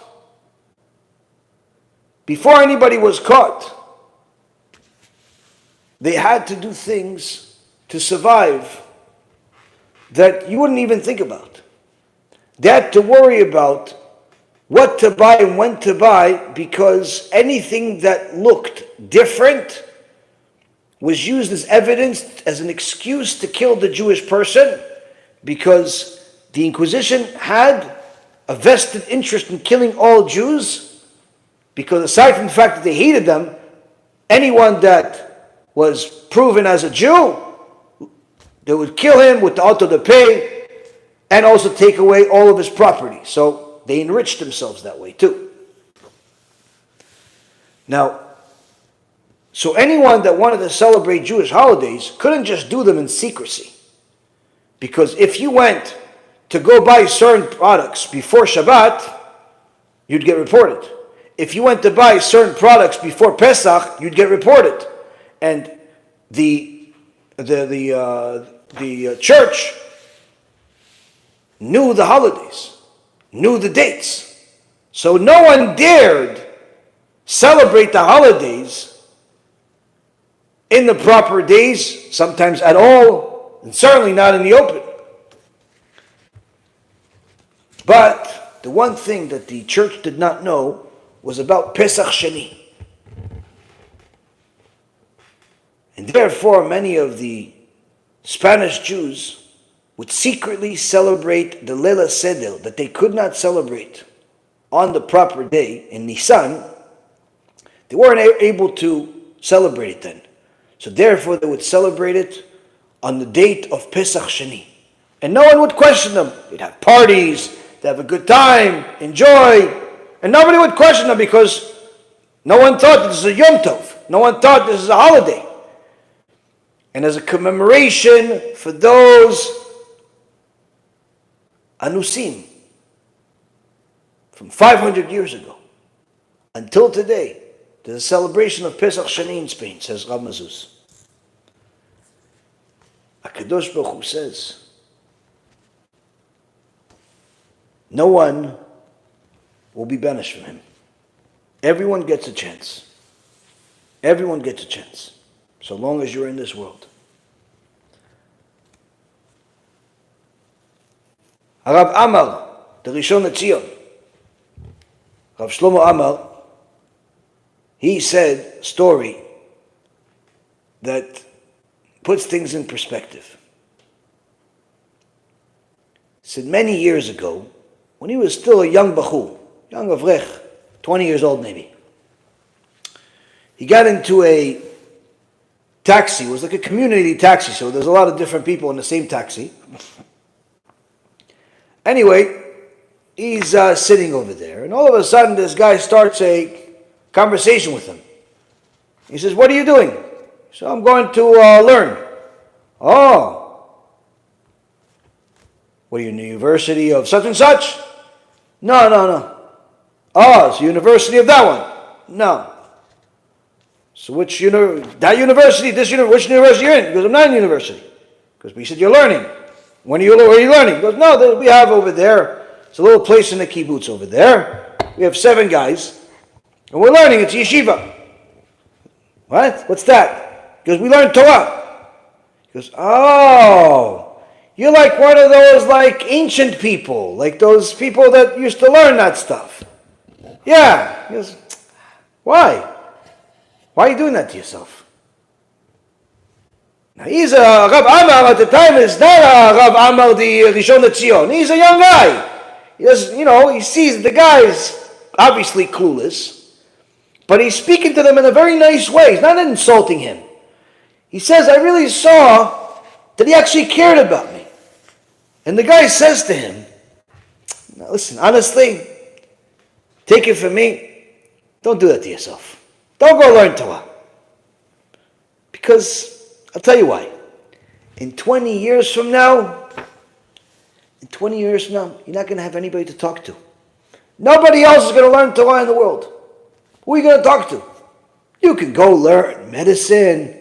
they had to do things to survive that you wouldn't even think about. They had to worry about what to buy and when to buy, because anything that looked different was used as evidence, as an excuse to kill the Jewish person, because the Inquisition had a vested interest in killing all Jews. Because aside from the fact that they hated them, anyone that was proven as a Jew, they would kill him with the auto de fe and also take away all of his property. So they enriched themselves that way too. Now, so anyone that wanted to celebrate Jewish holidays couldn't just do them in secrecy. Because if you went to go buy certain products before Shabbat, you'd get reported. If you went to buy certain products before Pesach, you'd get reported. And the church knew the holidays, knew the dates. So no one dared celebrate the holidays in the proper days, sometimes at all, and certainly not in the open. But the one thing that the church did not know was about Pesach Sheni. And therefore, many of the Spanish Jews would secretly celebrate the Leila Seder that they could not celebrate on the proper day in Nisan. They weren't able to celebrate it then. So therefore, they would celebrate it on the date of Pesach Sheni. And no one would question them. They'd have parties, they'd have a good time, enjoy. And nobody would question them, because no one thought this is a Yom Tov. No one thought this is a holiday. And as a commemoration for those Anusim from 500 years ago until today, there's a celebration of Pesach Sheni in Spain, says Rav Mazuz. HaKadosh Baruch Hu says, no one will be banished from him. Everyone gets a chance. Everyone gets a chance, so long as you're in this world. Rav Amar, the Rishon LeZion, Rav Shlomo Amar, he said a story that puts things in perspective. He said many years ago, when he was still a young bachur, young avrech, 20 years old maybe, he got into a taxi. It was like a community taxi, so there's a lot of different people in the same taxi. Anyway, he's sitting over there, and all of a sudden this guy starts a conversation with him. He says, "What are you doing?" So I'm going to learn. "Oh, what are you in the university of such and such?" No. "Oh, it's the university of that one." "No." "So which that university, this university, which university you're in?" He goes, "I'm not in university." Because we said, "You're learning." Where are you learning? He goes, "No, we have over there. It's a little place in the kibbutz over there. We have 7 guys, and we're learning. It's yeshiva." "What? What's that?" He goes, "We learn Torah." He goes, "Oh, you're like one of those like ancient people, like those people that used to learn that stuff." "Yeah." He goes, "Why? Why are you doing that to yourself?" Now he's a Rav Amar at the time. Is not a Rav Amar the Rishon LeZion. He's a young guy. He doesn't, he sees the guy's obviously clueless, but he's speaking to them in a very nice way. He's not insulting him. He says, "I really saw that he actually cared about me." And the guy says to him, "Now listen, honestly, take it from me, don't do that to yourself. Don't go learn Torah. Because I'll tell you why. In 20 years from now, you're not going to have anybody to talk to. Nobody else is going to learn Torah in the world. Who are you going to talk to? You can go learn medicine,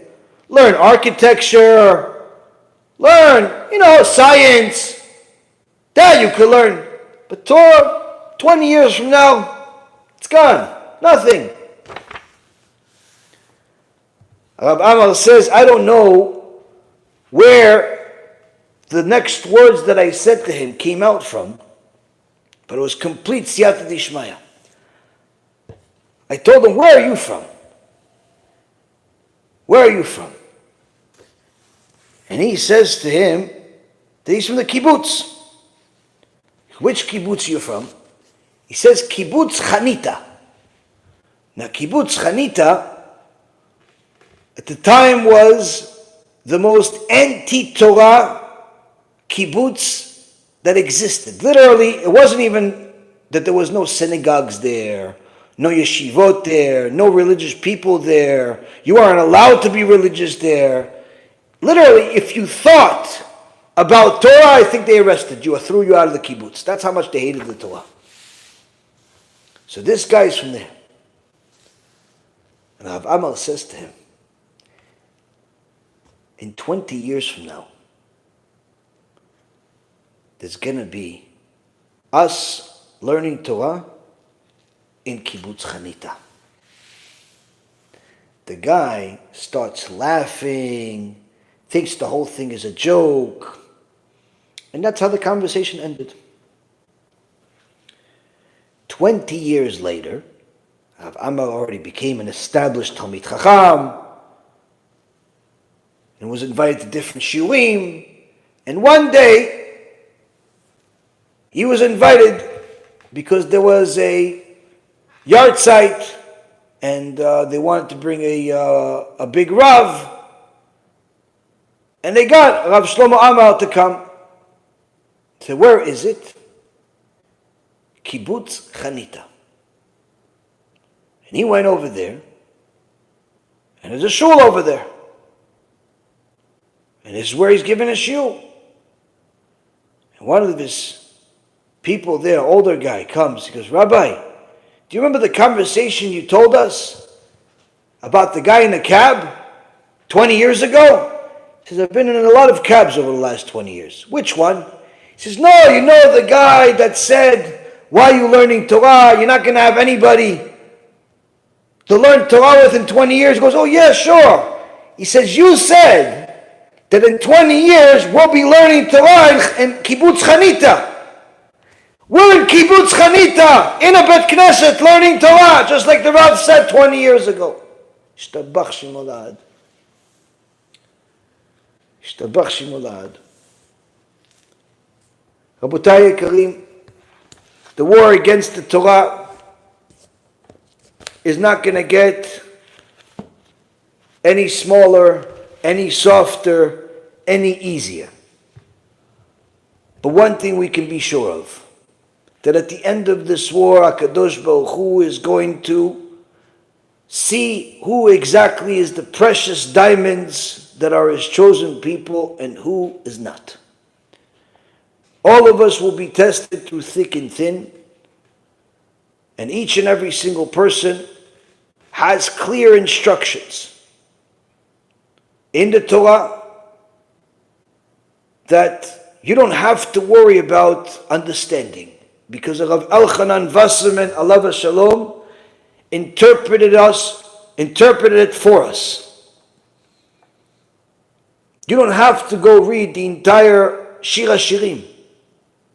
learn architecture, learn, science. That you could learn. But Torah, 20 years from now, it's gone. Nothing." Rabbi Amal says, "I don't know where the next words that I said to him came out from, but it was complete siyata dishmaya. I told him, 'Where are you from? Where are you from?' And he says to him that he's from the kibbutz. Which kibbutz are you from? He says, Kibbutz Chanita. Now, Kibbutz Chanita at the time was the most anti-Torah kibbutz that existed. Literally, it wasn't even that there was no synagogues there, no yeshivot there, no religious people there. You aren't allowed to be religious there. Literally, if you thought about Torah, I think they arrested you or threw you out of the kibbutz. That's how much they hated the Torah. So this guy's from there. And Rav Amal says to him, in 20 years from now, there's going to be us learning Torah in Kibbutz Chanita. The guy starts laughing, thinks the whole thing is a joke, and that's how the conversation ended. 20 years later, Rav Amar already became an established Talmid Chacham, and was invited to different shiurim, and one day, he was invited because there was a yard site, and they wanted to bring a big Rav, and they got Rav Shlomo Amar to come. So where is it? Kibbutz Chanita. And he went over there, and there's a shul over there. And this is where he's giving a shiur. And one of his people there, older guy, comes. He goes, Rabbi, do you remember the conversation you told us about the guy in the cab 20 years ago? He says, I've been in a lot of cabs over the last 20 years. Which one? He says, no, you know the guy that said, why are you learning Torah? You're not going to have anybody to learn Torah with in 20 years. He goes, oh yeah, sure. He says, you said that in 20 years we'll be learning Torah in Kibbutz Chanita. We're in Kibbutz Chanita, in a Bet Knesset, learning Torah, just like the Rav said 20 years ago. Ishtabach Shimolad. Ishtabach Shimolad. Rabotai Karim, the war against the Torah is not going to get any smaller, any softer, any easier. But one thing we can be sure of, that at the end of this war, HaKadosh Baruch Hu is going to see who exactly is the precious diamonds that are his chosen people and who is not. All of us will be tested through thick and thin, and each and every single person has clear instructions in the Torah that you don't have to worry about understanding, because Rav Elchanan Wasserman, alav shalom, interpreted it for us. You don't have to go read the entire Shir HaShirim.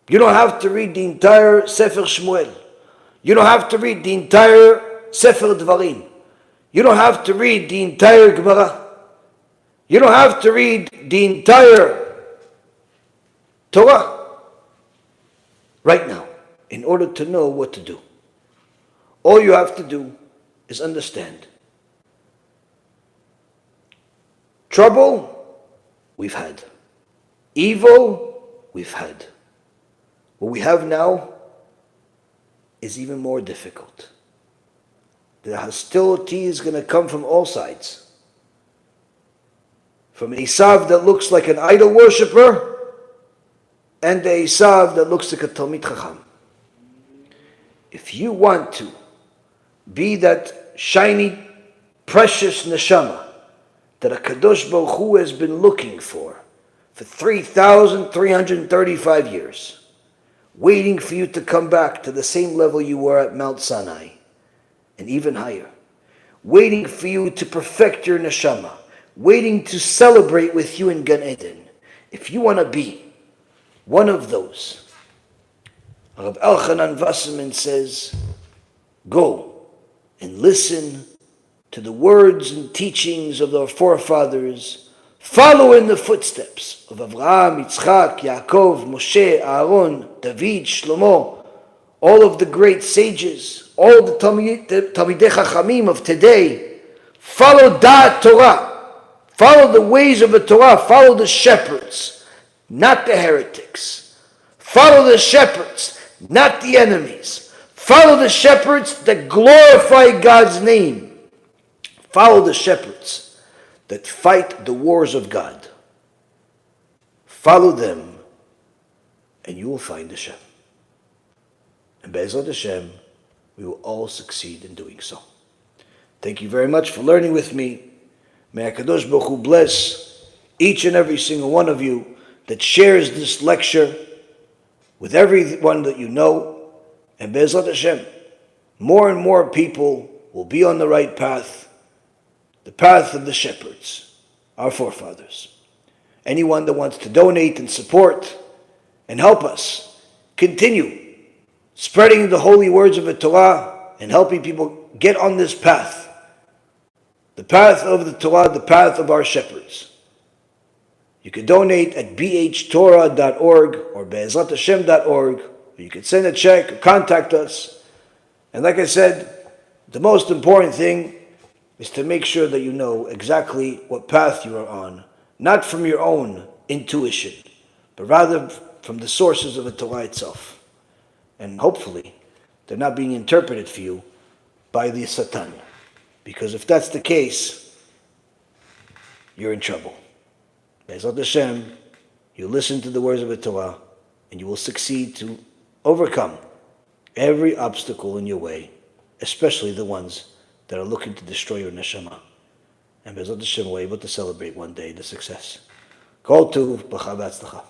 You don't have to read the entire Sefer Shmuel. You don't have to read the entire Sefer Dvarim. You don't have to read the entire Gemara. You don't have to read the entire Torah right now in order to know what to do. All you have to do is understand. Trouble, we've had. Evil, we've had. What we have now is even more difficult. The hostility is going to come from all sides. From Esav that looks like an idol worshiper, and the Esav that looks like a Talmid Chacham. If you want to be that shiny, precious neshama that HaKadosh Baruch Hu has been looking for 3,335 years, waiting for you to come back to the same level you were at Mount Sinai, and even higher, waiting for you to perfect your neshama, waiting to celebrate with you in Gan Eden. If you want to be one of those, Rav Elchanan Wasserman says, go and listen to the words and teachings of our forefathers. Follow in the footsteps of Avraham, Yitzchak, Yaakov, Moshe, Aaron, David, Shlomo, all of the great sages, all the Talmidei Chachamim of today. Follow Da'at Torah. Follow the ways of the Torah. Follow the shepherds, not the heretics. Follow the shepherds, not the enemies. Follow the shepherds that glorify God's name. Follow the shepherds that fight the wars of God. Follow them, and you will find Hashem. And BeEzrat Hashem, we will all succeed in doing so. Thank you very much for learning with me. May HaKadosh Baruch Hu bless each and every single one of you that shares this lecture with everyone that you know. And BeEzrat Hashem, more and more people will be on the right path, the path of the shepherds, our forefathers. Anyone that wants to donate and support and help us continue spreading the holy words of the Torah and helping people get on this path, the path of the Torah, the path of our shepherds. You can donate at bhtorah.org or beezrathashem.org, or you can send a check or contact us. And like I said, the most important thing is to make sure that you know exactly what path you are on, not from your own intuition, but rather from the sources of the Torah itself. And hopefully, they're not being interpreted for you by the Satan. Because if that's the case, you're in trouble. BeEzrat Hashem, you listen to the words of the Torah, and you will succeed to overcome every obstacle in your way, especially the ones that are looking to destroy your neshama. And BeEzrat Hashem, we're able to celebrate one day the success. Kol Tuv, B'cha V'Atzlacha.